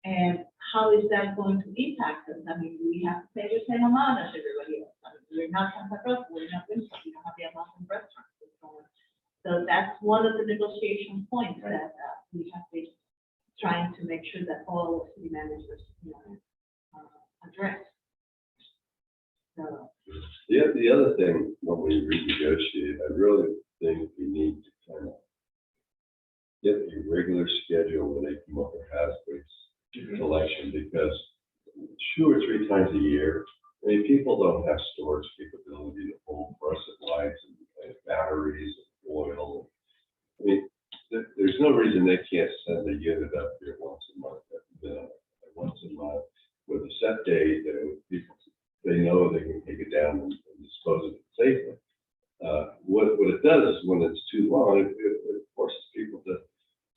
And how is that going to impact us? I mean, we have to pay the same amount as everybody else. I mean, we're not Santa Rosa, we're not Windsor, we don't have the amount of restaurants and so on. So that's one of the negotiation points that we have been trying to make sure that all of city managers, you know, address. So, The other thing, when we renegotiate, I really think we need to kind of get a regular schedule when they come up with hazardous collection, because 2 or 3 times a year, I mean, people don't have storage capability to hold fluorescent lights and batteries and oil. I mean, there's no reason they can't send a unit up here once a month, with a set date that people, they know they can take it down and dispose of it safely. What it does is when it's too long, it forces people to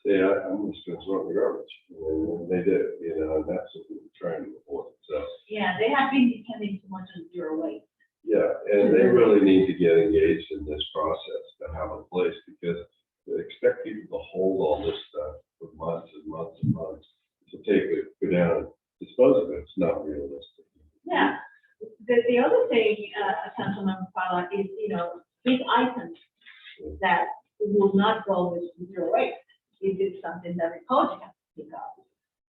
say, I'm just going to throw it in the garbage. And they do, you know, and that's what we're trying to avoid. So yeah, they have been depending too much on zero waste. yeah, and they really need to get engaged in this process to have a place, because they expect people to hold all this stuff for months and months and months to take it, go down and dispose of it. It's not realistic. Yeah. The other thing, Councilman Fowler, is, you know, big items that will not go with zero waste. It is something that the college has to pick up.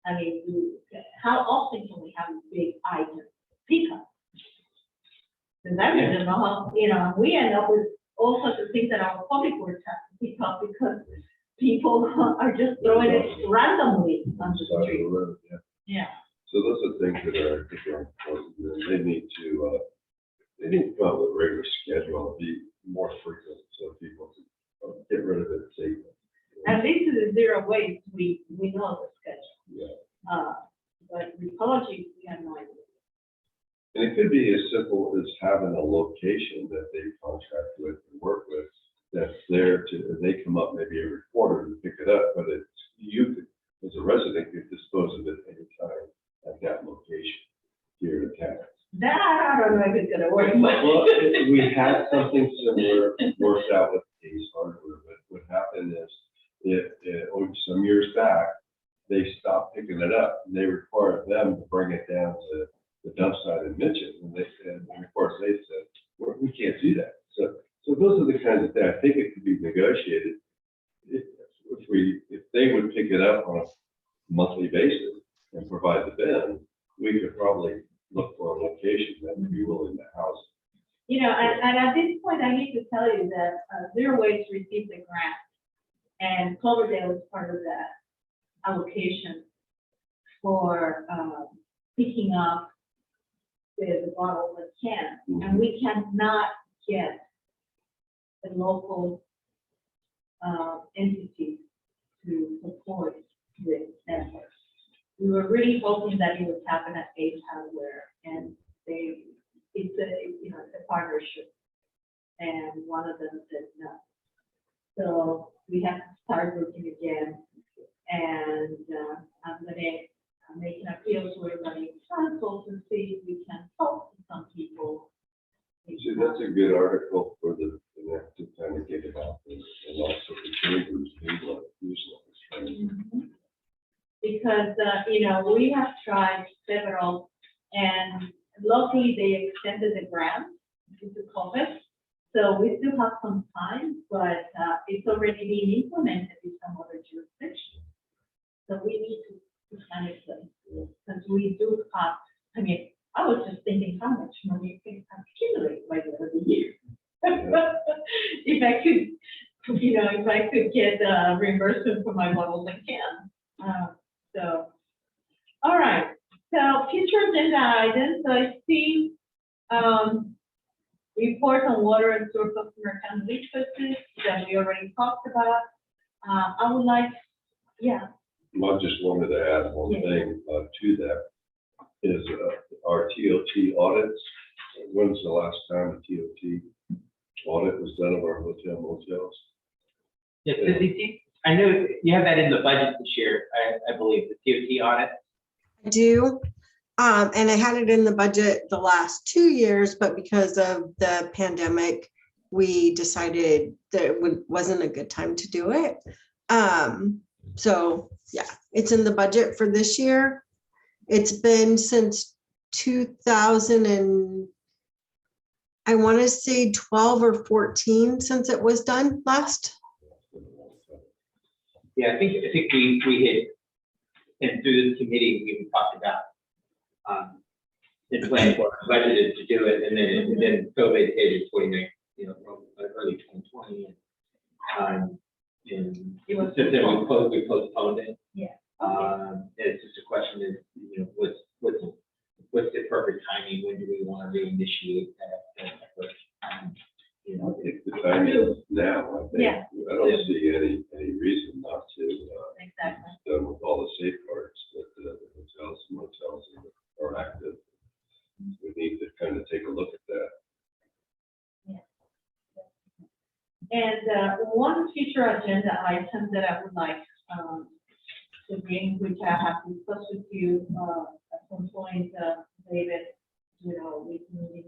I mean, how often can we have big items pick up? Because I really don't know how, you know, we end up with all sorts of things that our public works have to pick up because people are just throwing it randomly on the Side of the street. road, yeah. Yeah. So those are things that are, I think are important, and they need to come up with a regular schedule and be more frequent so people can get rid of it safely. At least in the zero waste, we know the schedule. Yeah. But with ecology, we have no idea. And it could be as simple as having a location that they contract with and work with that's there to, and they come up maybe every quarter to pick it up, but it's, you could, as a resident, could dispose of it anytime at that location here in town. That, I don't know if it's gonna work, but. Well, we had something similar worked out with Ace Hardware, but what happened is, some years back, they stopped picking it up, and they required them to bring it down to the dump site in Mitchell, and they said, and of course, they said, well, we can't do that. So those are the kinds of things, I think it could be negotiated. If they would pick it up on a monthly basis and provide the bin, we could probably look for a location that would be willing to house it. You know, and at this point, I need to tell you that Zero Waste received a grant, and Cloverdale is part of that allocation for picking up the bottles and cans, and we cannot get the local entities to support this effort. We were really hoping that it would happen at Ace Hardware, and it's a partnership, and one of them said no. So we have to start looking again, and I'm gonna make an appeal to everybody in council to see if we can talk to some people. See, that's a good article for the next to kind of get it out there, and also the chambers, people use it. Because, we have tried several, and luckily they extended the grant due to COVID. So we still have some time, but it's already being implemented in some other jurisdictions. So we need to plan it, because we do have, I was just thinking how much money we can accumulate by the end of the year. If I could get reimbursement for my bottles and cans. So, all right, so future agenda items, so I see, report on water and sewer customer account leakages that we already talked about. I would like, yeah, I just wanted to add one Yeah. thing to that, is our TOT audits. When's the last time a TOT audit was done of our hotel motels? Yes, I know you have that in the budget this year, I believe, the TOT audit. I do. And I had it in the budget the last 2 years, but because of the pandemic, we decided that it wasn't a good time to do it. So yeah, it's in the budget for this year. It's been since 2000 and I want to say 12 or 14 since it was done last. Yeah, I think we had, and through this committee, we talked about, and planned for, budgeted to do it, and then COVID hit in 2019, early 2020. And It was since then we postponed it. Yeah. It's just a question is, what's the perfect timing? When do we want to reinitiate that effort? I think the time is now. I think. Yeah. I don't see any reason not to. Exactly. Done with all the safeguards that the hotels and motels are active. We need to kind of take a look at that. And one future agenda item that I would like to bring, which I have discussed with you at some point, David, with me,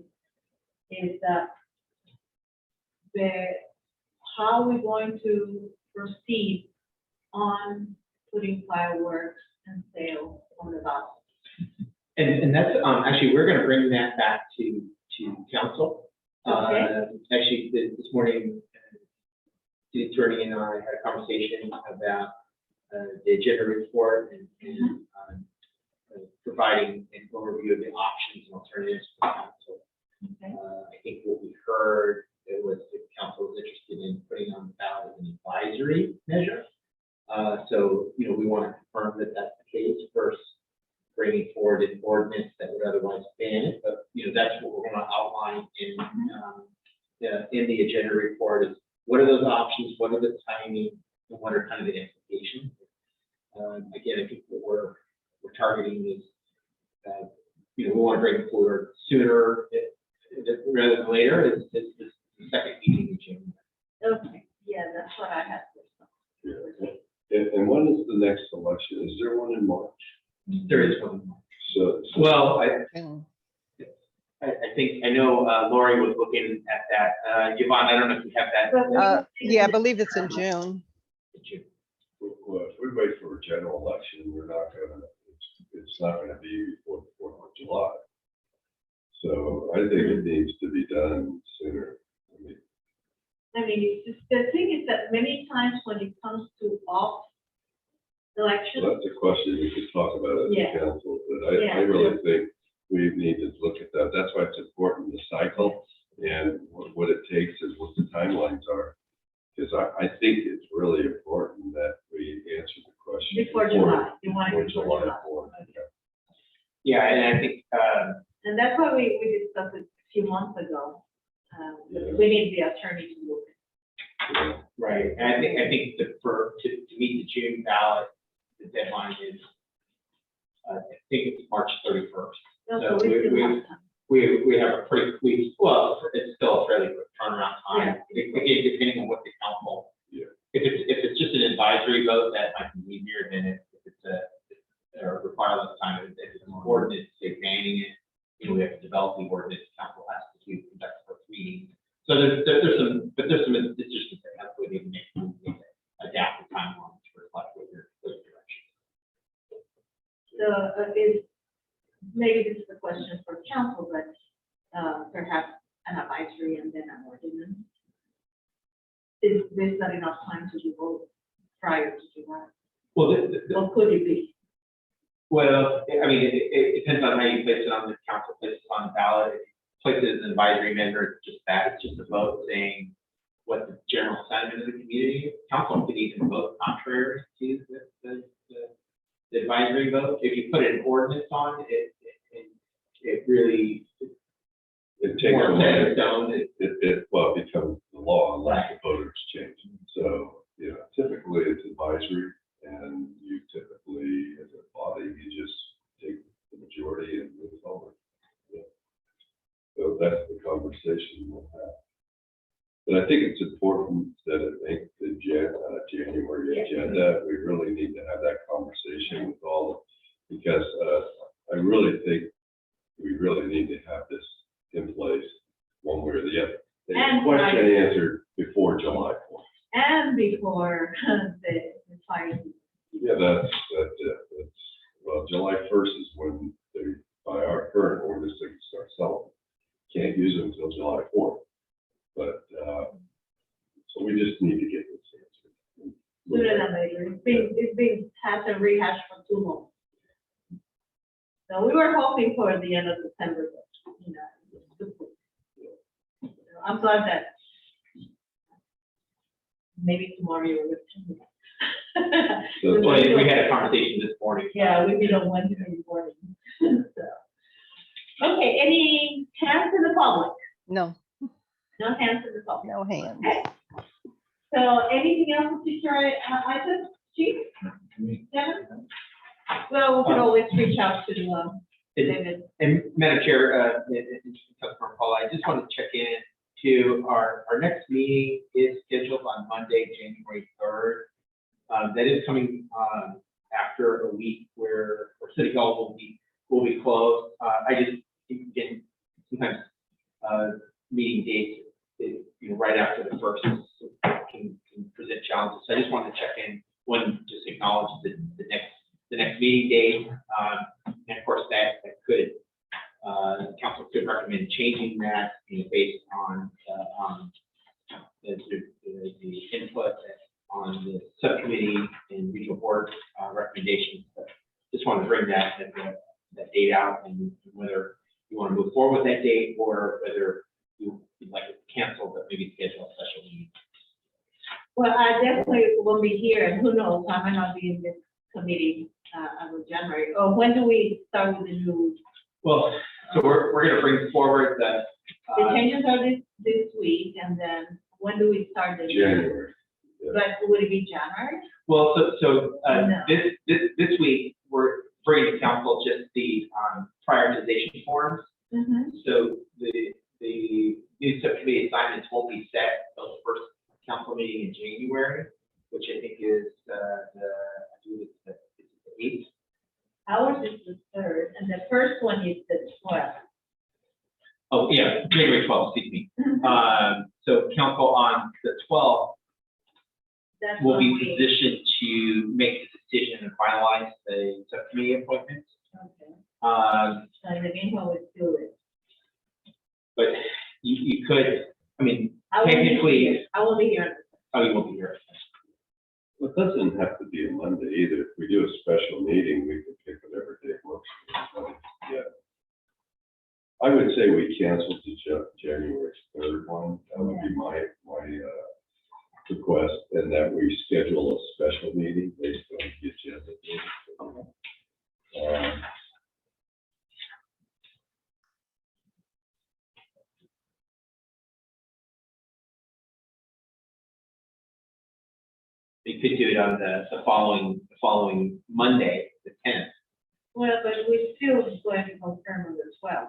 is how we're going to proceed on putting fireworks and sales on the ballot. And that's, actually, we're gonna bring that back to council. Okay. Actually, this morning, the attorney and I had a conversation about the agenda report and providing an overview of the options and alternatives for council. Okay. I think what we heard, it was the council was interested in putting on the ballot an advisory measure. So, you know, we want to confirm that that's the case first, bringing forward an ordinance that would otherwise ban it. But, you know, that's what we're going to outline in the agenda report is what are those options, what are the timing, and what are kind of the implications. Again, I think what we're targeting is, you know, we want to bring it forward sooner rather than later. It's the second meeting in June. Okay, yeah, that's what I had. And when is the next election? Is there one in March? There is one. So, Well, June. I think, I know Lori was looking at that. Yvonne, I don't know if you have that. Yeah, I believe it's in June. well, if we wait for a general election, we're not gonna, it's not gonna be before the 4th of July. So I think it needs to be done sooner. I mean, it's just, the thing is that many times when it comes to off election, Well, that's a question we could talk about at the Yeah. council, but I Yeah. really think we need to look at that. That's why it's important, the cycle and what it takes and what the timelines are. Because I think it's really important that we answer the question. before July, you want it Before before July July. 4th. Yeah, and I think, And that's why we discussed it a few months ago. Yeah. We need the attorney to look. Yeah. right, and I think that to meet the June ballot, the deadline is, I think it's March 31st. So So we still we- have time. We have a pretty, well, it's still a fairly quick turnaround time, again, depending on what the council. Yeah. If it's just an advisory vote, that might be easier than if it's require less time. If it's an ordinance, say banning it, you know, we have to develop the ordinance, council has to conduct the first meeting. So there's some decisions that have to be made to adapt the timeline to reflect what your direction. So maybe this is a question for council, but perhaps an advisory and then an ordinance. Is there's not enough time to do both prior to July? Well, What could it be? well, I mean, it depends on how you place it on the council, places on the ballot. If you place it as an advisory member, it's just that, it's just a vote saying what the general sentiment of the community. Council can even vote contrary to the advisory vote. If you put an ordinance on, it really, It takes a more set in while. stone. It becomes the law unless the voters change. So, you know, typically it's advisory and you typically, as a body, you just take the majority and move forward. Yeah. So that's the conversation we'll have. But I think it's important that it makes the January agenda. We really need to have that conversation with all, because I really think we really need to have this in place one way or the other. The And question right. answered before July 4th. And before the fire. Yeah, that's it. Well, July 1st is when they, by our current orders, they can start selling. Can't use them until July 4th. But, so we just need to get this answered. Sooner than later. It's been hashed and rehashed for too long. So we were hoping for the end of September, but, you know. I'm glad that maybe tomorrow you will. So, Well, we had a conversation this morning. Yeah, we did on Wednesday morning. So. Okay, any hands in the public? No, No hands in the public. no hands. Okay. So anything else to future items, Chief? Devin? Well, we can always reach out to David. And Madam Chair, Councilmember Paul, I just want to check in to our next meeting is scheduled on Monday, January 3rd. That is coming after a week where City Hall will be closed. I just, again, sometimes meeting dates, you know, right after the first can present challenges. So I just wanted to check in, one, just acknowledge the next meeting date. And of course, that could, council could recommend changing that, you know, based on the input on the subcommittee and regional board recommendations. But just wanted to bring that date out, and whether you want to move forward with that date or whether you'd like to cancel, but maybe schedule a special meeting. Well, I definitely will be here, and who knows, I might not be in this committee, as of January. Or when do we start with the new? Well, so we're gonna bring forward the, The changes are this week, and then when do we start the? January. But would it be January? well, so, No. this week, we're bringing to council just the, prioritization forms. Mm-hmm. So the new subcommittee assignments won't be set until the first council meeting in January, which I think is, I believe it's the 8th. Ours is the 3rd, and the first one is the 12th. Oh, yeah, January 12th, excuse me. So council on the 12th That's will be when we- positioned to make the decision and finalize the subcommittee appointments. Okay. So So in the meanwhile, we do it. but you could, I mean, I will be technically, here. I will be here. oh, you won't be here. Well, it doesn't have to be a Monday either. If we do a special meeting, we can pick whatever day works. Yeah. I would say we cancel the January 3rd one. That would be my request, and that we schedule a special meeting based on the agenda. You could do it on the following Monday, the 10th. Well, but we still going to confirm on the 12th.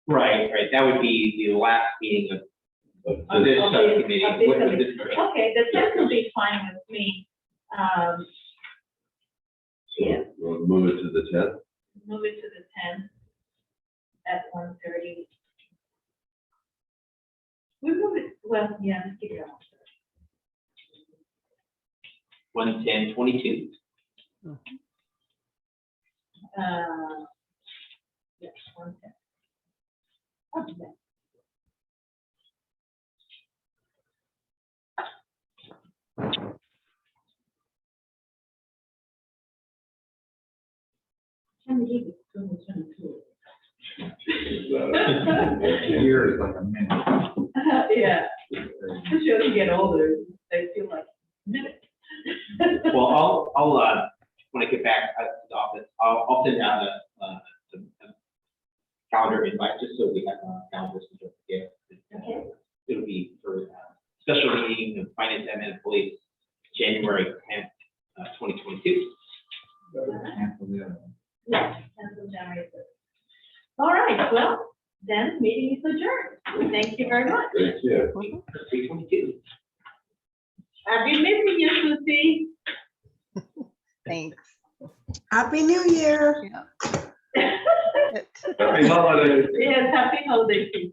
Right, that would be the last meeting of this Of this subcommittee. What was committee. this? Okay, the 10th will be fine with me. Yeah. We'll move it to the 10th. Move it to the 10th at 1:30. We move it, well, yeah, let's keep it on. 1/10/22. Yes, 1:10. Okay. Can't believe it's 2022. Year is like a minute. Yeah, especially as you get older, they feel like minutes. Well, I'll when I get back to the office, I'll send out a calendar invite, just so we have calendars to forget. Okay. It'll be for special meeting of finance and police, January 10th, 2022. Cancel the other one. Yes, until January 3rd. All right, well, then meeting is adjourned. Thank you very much. Thank you. 3/22. I've been missing you, Susie. Thanks. Happy New Year. Yeah. Happy holidays. Yes, happy holiday season.